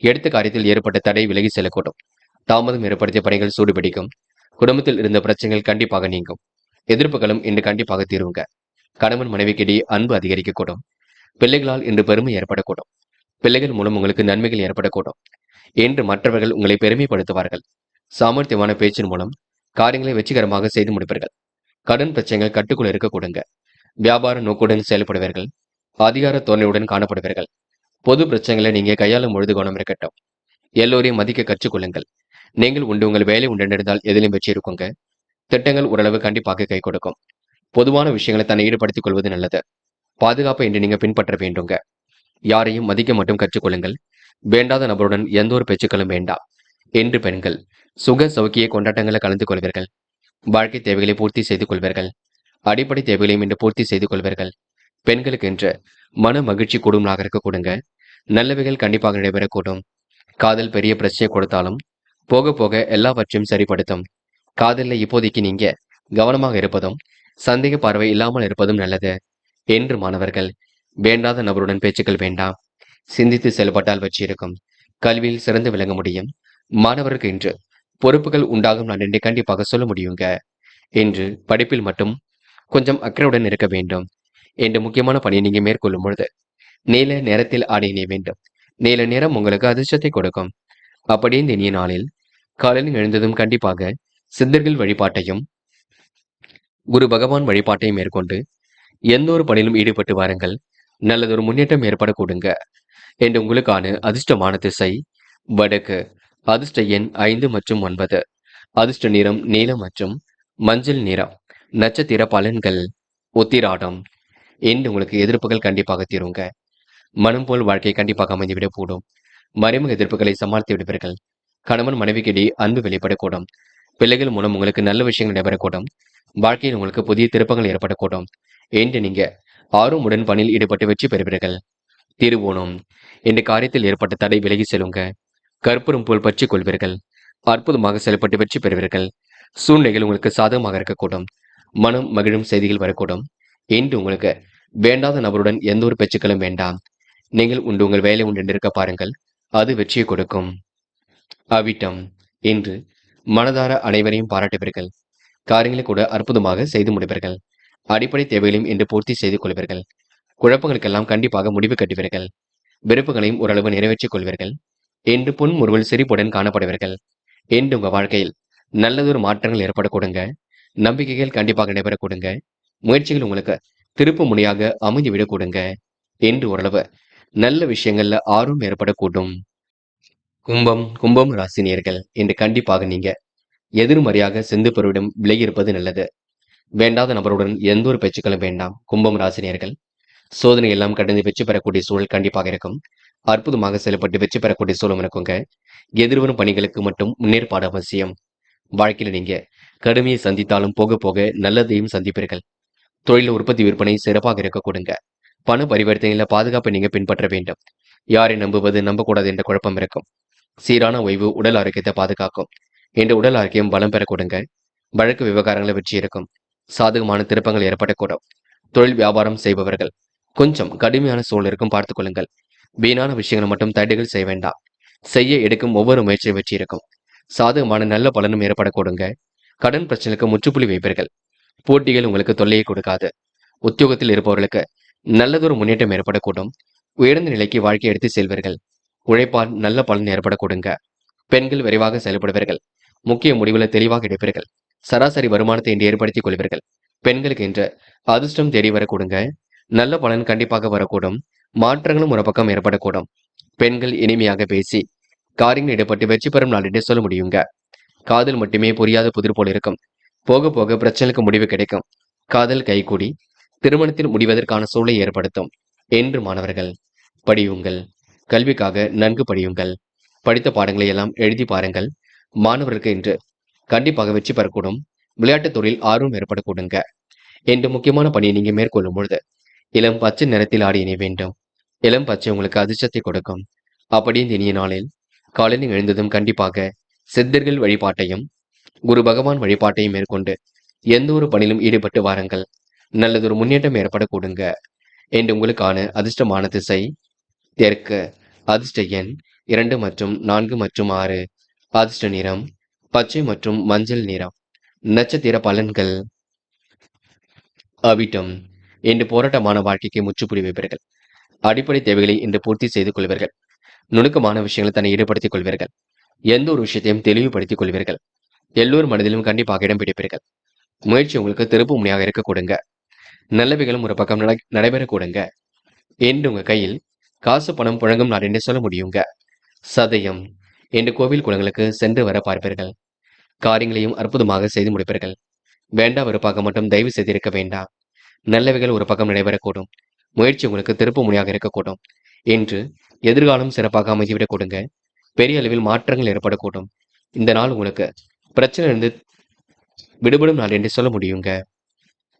எடுத்த காரியத்தில் ஏற்பட்ட தடை விலகி செல்லக்கூடும். தாமதம் ஏற்படுத்திய பணிகள் சூடுபிடிக்கும். குடும்பத்தில் இருந்த பிரச்சனைகள் கண்டிப்பாக நீங்கும். எதிர்ப்புகளும் இன்று கண்டிப்பாக தீருங்க. கணவன் மனைவிக்கிடையே அன்பு அதிகரிக்கக்கூடும். பிள்ளைகளால் இன்று பெருமை ஏற்படக்கூடும். பிள்ளைகள் மூலம் உங்களுக்கு நன்மைகள் ஏற்படக்கூடும். என்று மற்றவர்கள் உங்களை பெருமைப்படுத்துவார்கள். சாமர்த்தியமான பேச்சின் மூலம் காரியங்களை வெற்றிகரமாக செய்து முடிப்பீர்கள். கடன் பிரச்சனைகள் கட்டுக்குள் இருக்க கொடுங்க. வியாபார நோக்குடன் செயல்படுவீர்கள். அதிகார தோரணையுடன் காணப்படுவீர்கள். பொது பிரச்சனைகளை நீங்க கையாளும் பொழுது கவனம் இருக்கட்டும். எல்லோரையும் மதிக்க கற்றுக்கொள்ளுங்கள். நீங்கள் உண்டு உங்கள் வேலை உண்டென்றால் எதிலும் வெற்றி இருக்குங்க. திட்டங்கள் ஓரளவு கண்டிப்பாக கை கொடுக்கும். பொதுவான விஷயங்களை தன்னை ஈடுபடுத்திக் கொள்வது நல்லது. பாதுகாப்பை இன்று நீங்க பின்பற்ற வேண்டுங்க. யாரையும் மதிக்க மட்டும் கற்றுக்கொள்ளுங்கள். வேண்டாத நபருடன் எந்த ஒரு பேச்சுக்களும் வேண்டாம். என்று பெண்கள் சுக சௌக்கிய கொண்டாட்டங்களை கலந்து கொள்வீர்கள். வாழ்க்கை தேவைகளை பூர்த்தி செய்து கொள்வீர்கள். அடிப்படை தேவைகளையும் இன்று பூர்த்தி செய்து கொள்வீர்கள். பெண்களுக்கு என்று மன மகிழ்ச்சி கூடும்லாக இருக்க கொடுங்க. நல்லவைகள் கண்டிப்பாக நடைபெறக்கூடும். காதல் பெரிய பிரச்சனை கொடுத்தாலும் போக போக எல்லாவற்றையும் சரிப்படுத்தும். காதலில் இப்போதைக்கு நீங்க கவனமாக இருப்பதும் சந்தேக பார்வை இல்லாமல் இருப்பதும் நல்லது. என்று மாணவர்கள் வேண்டாத நபருடன் பேச்சுக்கள் வேண்டாம். சிந்தித்து செயல்பட்டால் வெற்றி இருக்கும். கல்வியில் சிறந்து விளங்க முடியும். மாணவருக்கு இன்று பொறுப்புகள் உண்டாகும் நான் என்று கண்டிப்பாக சொல்ல முடியுங்க. என்று படிப்பில் மட்டும் கொஞ்சம் அக்கறையுடன் இருக்க வேண்டும். என்று முக்கியமான பணியை நீங்க மேற்கொள்ளும் பொழுது நீல நேரத்தில் ஆடை அணிய வேண்டும். நீல நிறம் உங்களுக்கு அதிர்ஷ்டத்தை கொடுக்கும். அப்படியே இந்த இனிய நாளில் காலையில் எழுந்ததும் கண்டிப்பாக சித்தர்கள் வழிபாட்டையும் குரு பகவான் வழிபாட்டையும் மேற்கொண்டு எந்த ஒரு பணியிலும் ஈடுபட்டு வாருங்கள். நல்லதொரு முன்னேற்றம் ஏற்பட கொடுங்க. என்று உங்களுக்கான அதிர்ஷ்டமான திசை வடக்கு. அதிர்ஷ்ட எண் 5 மற்றும் 9. அதிர்ஷ்ட நிறம் நீலம் மற்றும் மஞ்சள் நிறம். நட்சத்திர பலன்கள் உத்திராடம். என்று உங்களுக்கு எதிர்ப்புகள் கண்டிப்பாக தீருங்க. மனம் போல் வாழ்க்கை கண்டிப்பாக அமைந்துவிட கூடும். மறைமுக எதிர்ப்புகளை சமாளித்து விடுவீர்கள். கணவன் மனைவிக்கிடையே அன்பு வெளிப்படக்கூடும். பிள்ளைகள் மூலம் உங்களுக்கு நல்ல விஷயங்கள் நடைபெறக்கூடும். வாழ்க்கையில் உங்களுக்கு புதிய திருப்பங்கள் ஏற்படக்கூடும். என்று நீங்க ஆர்வமுடன் பணியில் ஈடுபட்டு வெற்றி பெறுவீர்கள். திருவோணம். இந்த காரியத்தில் ஏற்பட்ட தடை விலகி செல்லுங்க. கற்பூரம் போல் பற்றி கொள்வீர்கள். அற்புதமாக செயல்பட்டு வெற்றி பெறுவீர்கள். சூழ்நிலைகள் உங்களுக்கு சாதகமாக இருக்கக்கூடும். மனம் மகிழும் செய்திகள் வரக்கூடும். இன்று உங்களுக்கு வேண்டாத நபருடன் எந்த ஒரு பேச்சுக்களும் வேண்டாம். நீங்கள் உண்டு உங்கள் வேலை உண்டு என்று இருக்க பாருங்கள். அது வெற்றியை கொடுக்கும். அவிட்டம். இன்று மனதார அனைவரையும் பாராட்டுவீர்கள். காரியங்களை கூட அற்புதமாக செய்து முடிப்பீர்கள். அடிப்படை தேவைகளையும் இன்று பூர்த்தி செய்து கொள்வீர்கள். குழப்பங்களுக்கெல்லாம் கண்டிப்பாக முடிவு கட்டுவீர்கள். விருப்பங்களையும் ஓரளவு நிறைவேற்றிக் கொள்வீர்கள். என்று புன்முறுவல் சிரிப்புடன் காணப்படுவீர்கள். என்று உங்க வாழ்க்கையில் நல்லதொரு மாற்றங்கள் ஏற்பட கொடுங்க. நம்பிக்கைகள் கண்டிப்பாக நடைபெற கொடுங்க. முயற்சிகள் உங்களுக்கு திருப்பு முனையாக அமைந்துவிடக் கொடுங்க. என்று ஓரளவு நல்ல விஷயங்கள்ல ஆர்வம் ஏற்படக்கூடும். கும்பம் ராசினியர்கள் என்று கண்டிப்பாக நீங்க எதிர்மறையாக சிந்துப்பவரிடம் விலகி இருப்பது நல்லது. வேண்டாத நபருடன் எந்த ஒரு பேச்சுக்களும் வேண்டாம். கும்பம் ராசினியர்கள் சோதனை எல்லாம் கடந்து வெற்றி பெறக்கூடிய சூழல் கண்டிப்பாக இருக்கும். அற்புதமாக செயல்பட்டு வெற்றி பெறக்கூடிய சூழலும் இருக்குங்க. எதிர்வரும் பணிகளுக்கு மட்டும் முன்னேற்பாடு அவசியம். வாழ்க்கையில நீங்க கடுமையை சந்தித்தாலும் போக போக நல்லதையும் சந்திப்பீர்கள். தொழில உற்பத்தி விற்பனை சிறப்பாக இருக்க கொடுங்க. பண பரிவர்த்தனையில பாதுகாப்பை நீங்க பின்பற்ற வேண்டும். யாரை நம்புவது நம்பக்கூடாது என்ற குழப்பம் இருக்கும். சீரான ஓய்வு உடல் ஆரோக்கியத்தை பாதுகாக்கும். என்ற உடல் ஆரோக்கியம் பலம் பெற கொடுங்க. வழக்கு விவகாரங்களை வெற்றி இருக்கும். சாதகமான திருப்பங்கள் ஏற்படக்கூடும். தொழில் வியாபாரம் செய்பவர்கள் கொஞ்சம் கடுமையான சூழல் இருக்கும், பார்த்துக் கொள்ளுங்கள். வீணான விஷயங்கள் மட்டும் தடைகள் செய்ய வேண்டாம். செய்ய எடுக்கும் ஒவ்வொரு முயற்சியும் வெற்றி இருக்கும். சாதகமான நல்ல பலனும் ஏற்பட கொடுங்க. கடன் பிரச்சனைக்கு முற்றுப்புள்ளி வைப்பீர்கள். போட்டிகள் உங்களுக்கு தொல்லையை கொடுக்காது. உத்தியோகத்தில் இருப்பவர்களுக்கு நல்லதொரு முன்னேற்றம் ஏற்படக்கூடும். உயர்ந்த நிலைக்கு வாழ்க்கை எடுத்து செல்வீர்கள். உழைப்பால் நல்ல பலன் ஏற்பட கொடுங்க. பெண்கள் விரைவாக செயல்படுவீர்கள். முக்கிய முடிவுகளை தெளிவாக எடுப்பீர்கள். சராசரி வருமானத்தை இன்று ஏற்படுத்திக் கொள்வீர்கள். பெண்களுக்கு இன்று அதிர்ஷ்டம் தேடி வர கொடுங்க. நல்ல பலன் கண்டிப்பாக வரக்கூடும். மாற்றங்களும் ஒரு பக்கம் ஏற்படக்கூடும். பெண்கள் இனிமையாக பேசி காரியங்கள் ஈடுபட்டு வெற்றி பெறும் நாள் என்று சொல்ல முடியுங்க. காதல் மட்டுமே புரியாத புதிர் போல் இருக்கும். போக போக பிரச்சனைக்கு முடிவு கிடைக்கும். காதல் கைகூடி திருமணத்தில் முடிவதற்கான சூழலை ஏற்படுத்தும். என்று மாணவர்கள் படியுங்கள். கல்விக்காக நன்கு படியுங்கள். படித்த பாடங்களை எல்லாம் எழுதி பாருங்கள். மாணவர்களுக்கு இன்று கண்டிப்பாக வெற்றி பெறக்கூடும். விளையாட்டுத் துறையில் ஆர்வம் ஏற்படக்கூடுங்க. என்று முக்கியமான பணியை நீங்க மேற்கொள்ளும் பொழுது இளம் பச்சை நிறத்தில் ஆடி இணைய வேண்டும். இளம் பச்சை உங்களுக்கு அதிர்ஷ்டத்தை கொடுக்கும். அப்படி இந்த இனிய நாளில் காலையில் எழுந்ததும் கண்டிப்பாக சித்தர்கள் வழிபாட்டையும் குரு பகவான் வழிபாட்டையும் மேற்கொண்டு எந்த ஒரு பணியிலும் ஈடுபட்டு வாருங்கள். நல்லதொரு முன்னேற்றம் ஏற்படக்கூடுங்க. என்று உங்களுக்கான அதிர்ஷ்டமான திசை தெற்கு. அதிர்ஷ்ட எண் 2 மற்றும் 4 மற்றும் 6. அதிர்ஷ்ட நிறம் பச்சை மற்றும் மஞ்சள் நிறம். நட்சத்திர பலன்கள். அவிட்டம். இன்று போராட்டமான வாழ்க்கைக்கு முற்றுப்புள்ளி வைப்பீர்கள். அடிப்படை தேவைகளை இன்று பூர்த்தி செய்து கொள்வீர்கள். நுணுக்கமான விஷயங்களை தன்னை ஈடுபடுத்திக் கொள்வீர்கள். எந்த ஒரு விஷயத்தையும் தெளிவுபடுத்திக் கொள்வீர்கள். எல்லோர் மனதிலும் கண்டிப்பாக இடம் பிடிப்பீர்கள். முயற்சி உங்களுக்கு திருப்பு முனையாக இருக்க கொடுங்க. நல்லவைகளும் ஒரு பக்கம் நடைபெற கொடுங்க. என்று உங்க கையில் காசு பணம் புழங்கும் நாள் என்று சொல்ல முடியுங்க. சதயம். என்று கோவில் குளங்களுக்கு சென்று வர பார்ப்பீர்கள். காரியங்களையும் அற்புதமாக செய்து முடிப்பீர்கள். வேண்டா வெறுப்பாக மட்டும் தயவு செய்திருக்க வேண்டாம். நல்லவைகள் ஒரு பக்கம் நடைபெறக்கூடும். முயற்சி உங்களுக்கு திருப்பு முனையாக இருக்கக்கூடும். என்று எதிர்காலம் சிறப்பாக அமைதிவிடக் கொடுங்க. பெரிய அளவில் மாற்றங்கள் ஏற்படக்கூடும். இந்த நாள் உங்களுக்கு பிரச்சனையிலிருந்து விடுபடும் நாள் என்று சொல்ல முடியுங்க.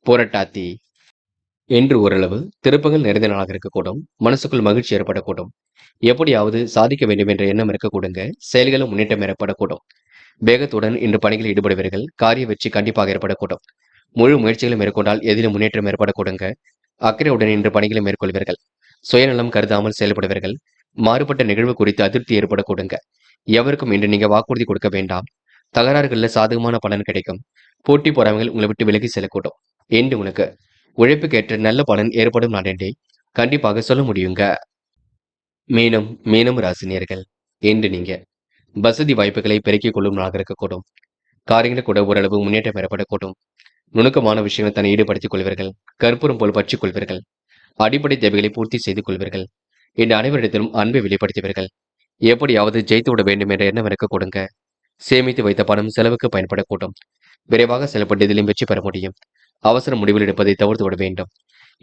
புரட்டாதி. என்று ஓரளவு திருப்பங்கள் நிறைந்த நாளாக இருக்கக்கூடும். மனசுக்குள் மகிழ்ச்சி ஏற்படக்கூடும். எப்படியாவது சாதிக்க வேண்டும் என்ற எண்ணம் இருக்கக்கூடுங்க. செயல்களும் முன்னேற்றம் ஏற்படக்கூடும். வேகத்துடன் இன்று பணிகளில் ஈடுபடுவீர்கள். காரிய வெற்றி கண்டிப்பாக ஏற்படக்கூடும். முழு முயற்சிகளை மேற்கொண்டால் எதிலும் முன்னேற்றம் ஏற்படக்கூடுங்க. அக்கறையுடன் இன்று பணிகளை மேற்கொள்வீர்கள். சுயநலம் கருதாமல் செயல்படுவீர்கள். மாறுபட்ட நிகழ்வு குறித்து அதிருப்தி ஏற்படக்கூடுங்க. எவருக்கும் இன்று நீங்க வாக்குறுதி கொடுக்க வேண்டாம். தகராறுகளில் சாதகமான பலன் கிடைக்கும். போட்டி பொறாமைகள் உங்களை விட்டு விலகி செல்லக்கூடும். என்று உங்களுக்கு உழைப்புக்கேற்ற நல்ல பலன் ஏற்படும் நாளென்றே கண்டிப்பாக சொல்ல முடியுங்க. மீனம் ராசினியர்கள். என்று நீங்க வசதி வாய்ப்புகளை பெருக்கிக் கொள்ளும் நாளாக இருக்கக்கூடும். காரியங்களை கூட ஓரளவு முன்னேற்றம் ஏற்படக்கூடும். நுணுக்கமான விஷயங்களை தன்னை ஈடுபடுத்திக் கொள்வீர்கள். கற்பூரம் போல் பற்றிக் கொள்வீர்கள். அடிப்படை தேவைகளை பூர்த்தி செய்து கொள்வீர்கள். இந்த அனைவரிடத்திலும் அன்பை வெளிப்படுத்துவீர்கள். எப்படியாவது ஜெயித்து விட வேண்டும் என்ற எண்ணம் இருக்க கொடுங்க. சேமித்து வைத்த பணம் செலவுக்கு பயன்படக்கூடும். விரைவாக செயல்பட்டு இதிலும் வெற்றி பெற முடியும். அவசர முடிவில் எடுப்பதை தவிர்த்து விட வேண்டும்.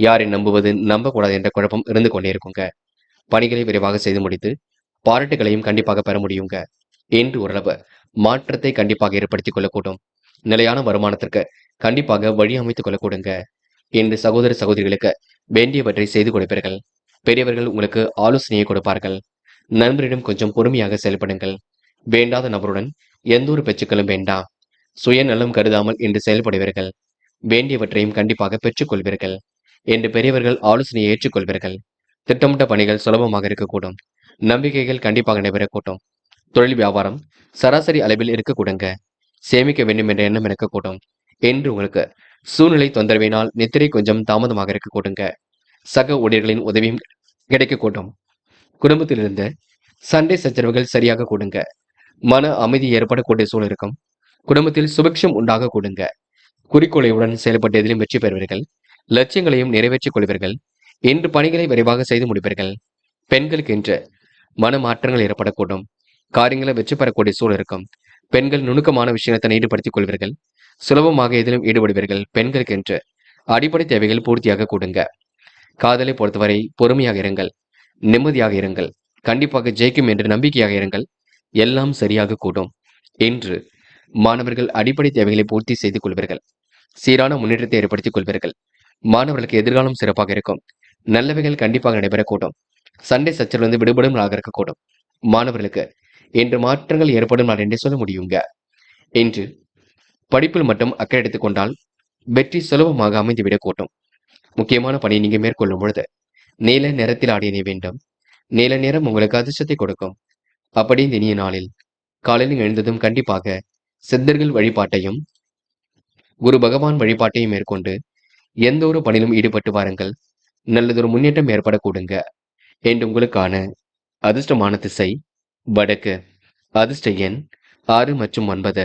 யாரை நம்புவது நம்பக்கூடாது என்ற குழப்பம் இருந்து கொண்டே இருக்குங்க. பணிகளை விரைவாக செய்து முடித்து பாராட்டுகளையும் கண்டிப்பாக பெற முடியுங்க. என்று ஓரளவு மாற்றத்தை கண்டிப்பாக ஏற்படுத்திக் கொள்ளக்கூடும். நிலையான வருமானத்திற்கு கண்டிப்பாக வழி அமைத்துக் கொள்ளக்கூடுங்க. என்று சகோதர சகோதரிகளுக்கு வேண்டியவற்றை செய்து கொடுப்பீர்கள். பெரியவர்கள் உங்களுக்கு ஆலோசனையை கொடுப்பார்கள். நண்பரிடம் கொஞ்சம் பொறுமையாக செயல்படுங்கள். வேண்டாத நபருடன் எந்த ஒரு பேச்சுக்களும் வேண்டாம். சுயநலம் கருதாமல் என்று செயல்படுவீர்கள். வேண்டியவற்றையும் கண்டிப்பாக பெற்றுக்கொள்வீர்கள். என்று பெரியவர்கள் ஆலோசனையை ஏற்றுக்கொள்வீர்கள். திட்டமிட்ட பணிகள் சுலபமாக இருக்கக்கூடும். நம்பிக்கைகள் கண்டிப்பாக நடைபெறக்கூடும். தொழில் வியாபாரம் சராசரி அளவில் இருக்கக்கூடுங்க. சேமிக்க வேண்டும் என்ற எண்ணம் இருக்கக்கூடும். என்று உங்களுக்கு சூழ்நிலை தொந்தரவினால் நித்திரை கொஞ்சம் தாமதமாக இருக்கக்கூடுங்க. சக ஊழியர்களின் உதவியும் கிடைக்கக்கூடும். குடும்பத்திலிருந்து சண்டை சச்சரவுகள் சரியாக கூடுங்க. மன அமைதி ஏற்படக்கூடிய சூழல் இருக்கும். குடும்பத்தில் சுபிக்ஷம் உண்டாக கூடுங்க. குறிக்கோளையுடன் செயல்பட்டு எதிலும் வெற்றி பெறுவீர்கள். லட்சியங்களையும் நிறைவேற்றிக் கொள்வீர்கள். இன்று பணிகளை விரைவாக செய்து முடிப்பீர்கள். பெண்களுக்கு இன்று மன மாற்றங்கள் ஏற்படக்கூடும். காரியங்களை வெற்றி பெறக்கூடிய சூழல் இருக்கும். பெண்கள் நுணுக்கமான விஷயத்தை ஈடுபடுத்திக் கொள்வீர்கள். சுலபமாக எதிலும் ஈடுபடுவீர்கள். பெண்களுக்கு என்று அடிப்படை தேவைகள் பூர்த்தியாக கூடுங்க. காதலை பொறுத்தவரை பொறுமையாக இருங்கள். நிம்மதியாக இருங்கள். கண்டிப்பாக ஜெயிக்கும் என்று நம்பிக்கையாக இருங்கள். எல்லாம் சரியாக கூடும். என்று மாணவர்கள் அடிப்படை தேவைகளை பூர்த்தி செய்து கொள்வீர்கள். சீரான முன்னேற்றத்தை ஏற்படுத்திக் கொள்வீர்கள். மாணவர்களுக்கு எதிர்காலம் சிறப்பாக இருக்கும். நல்லவைகள் கண்டிப்பாக நடைபெறக்கூடும். சண்டை சச்சரவிலிருந்து விடுபடும் நாளாக இருக்கக்கூடும். மாணவர்களுக்கு இன்று மாற்றங்கள் ஏற்படும் நாள் என்றே சொல்ல முடியுங்க. என்று படிப்பில் மட்டும் அக்கறை எடுத்துக் கொண்டால் வெற்றி சுலபமாக அமைந்துவிடக் கூட்டும். முக்கியமான பணியை நீங்க மேற்கொள்ளும் பொழுது நீல நிறத்தில் ஆடிய வேண்டும். நீல நிறம் உங்களுக்கு அதிர்ஷ்டத்தை கொடுக்கும். அப்படி இந்த இனிய நாளில் காலையில் எழுந்ததும் கண்டிப்பாக சித்தர்கள் வழிபாட்டையும் குரு பகவான் வழிபாட்டையும் மேற்கொண்டு எந்த ஒரு பணியிலும் ஈடுபட்டு வாருங்கள். நல்லதொரு முன்னேற்றம் ஏற்படக்கூடுங்க. என்று உங்களுக்கான அதிர்ஷ்டமான திசை வடக்கு. அதிர்ஷ்ட எண் 6 மற்றும் 9.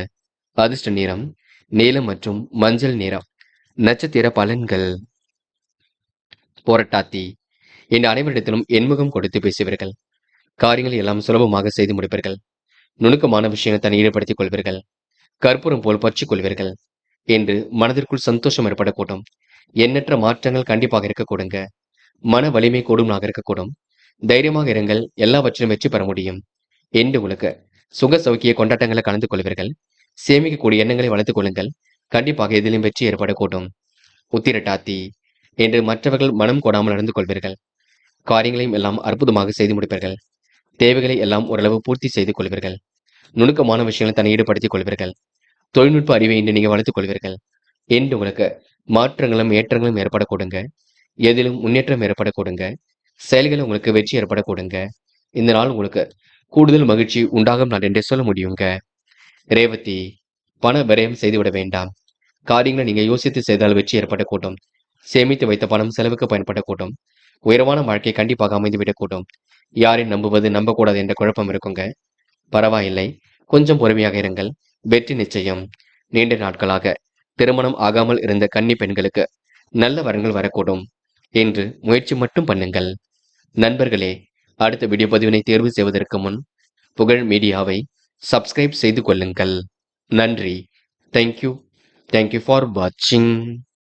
அதிர்ஷ்ட நிறம் நீலம் மற்றும் மஞ்சள் நிறம். நட்சத்திர பலன்கள். புரட்டாதி. இந்த அனைவரிடத்திலும் எண்முகம் கொடுத்து பேசுவீர்கள். காரியங்கள் எல்லாம் சுலபமாக செய்து முடிப்பீர்கள். நுணுக்கமான விஷயங்களை தன்னை ஈடுபடுத்திக் கொள்வீர்கள். கற்பூரம் போல் பற்றிக் கொள்வீர்கள். என்று மனதிற்குள் சந்தோஷம் ஏற்படக்கூடும். எண்ணற்ற மாற்றங்கள் கண்டிப்பாக இருக்கக்கூடுங்க. மன வலிமை கூடும்னாக இருக்கக்கூடும். தைரியமாக இருங்கள். எல்லாவற்றிலும் வெற்றி பெற முடியும். என்று உங்களுக்கு சுக சௌக்கிய கொண்டாட்டங்களை கலந்து கொள்வீர்கள். சேமிக்கக்கூடிய எண்ணங்களை வளர்த்துக் கொள்ளுங்கள். கண்டிப்பாக எதிலும் வெற்றி ஏற்படக்கூடும். உத்திரட்டாத்தி. என்று மற்றவர்கள் மனம் கொடாமல் நடந்து கொள்வீர்கள். காரியங்களையும் எல்லாம் அற்புதமாக செய்து முடிப்பீர்கள். தேவைகளை எல்லாம் ஓரளவு பூர்த்தி செய்து கொள்வீர்கள். நுணுக்கமான விஷயங்களை தன்னை ஈடுபடுத்திக் கொள்வீர்கள். தொழில்நுட்ப அறிவை இன்று நீங்க வளர்த்துக் கொள்வீர்கள். என்று உங்களுக்கு மாற்றங்களும் ஏற்றங்களும் ஏற்பட கொடுங்க. எதிலும் முன்னேற்றம் ஏற்பட கொடுங்க. செயல்கள் உங்களுக்கு வெற்றி ஏற்பட கொடுங்க. இந்த நாள் உங்களுக்கு கூடுதல் மகிழ்ச்சி உண்டாகும் நாள் என்றே சொல்ல முடியுங்க. ரேவதி, பண விரயம் செய்துவிட வேண்டாம். காரியங்களை நீங்க யோசித்து செய்தால் வெற்றி ஏற்பட கூட்டும். சேமித்து வைத்த பணம் செலவுக்கு பயன்பட கூட்டும். உயர்வான வாழ்க்கை கண்டிப்பாக அமைந்துவிடக் கூட்டும். யாரையும் நம்புவது நம்பக்கூடாது என்ற குழப்பம் இருக்குங்க. பரவாயில்லை, கொஞ்சம் பொறுமையாக இருங்கள். வெற்றி நிச்சயம். நீண்ட நாட்களாக திருமணம் ஆகாமல் இருந்த கன்னி பெண்களுக்கு நல்ல வரங்கள் வரக்கூடும் என்று முயற்சி மட்டும் பண்ணுங்கள். நண்பர்களே, அடுத்த வீடியோ பதிவினை தேர்வு செய்வதற்கு முன் புகழ் மீடியாவை சப்ஸ்கிரைப் செய்து கொள்ளுங்கள். நன்றி. தேங்க்யூ ஃபார் வாட்சிங்.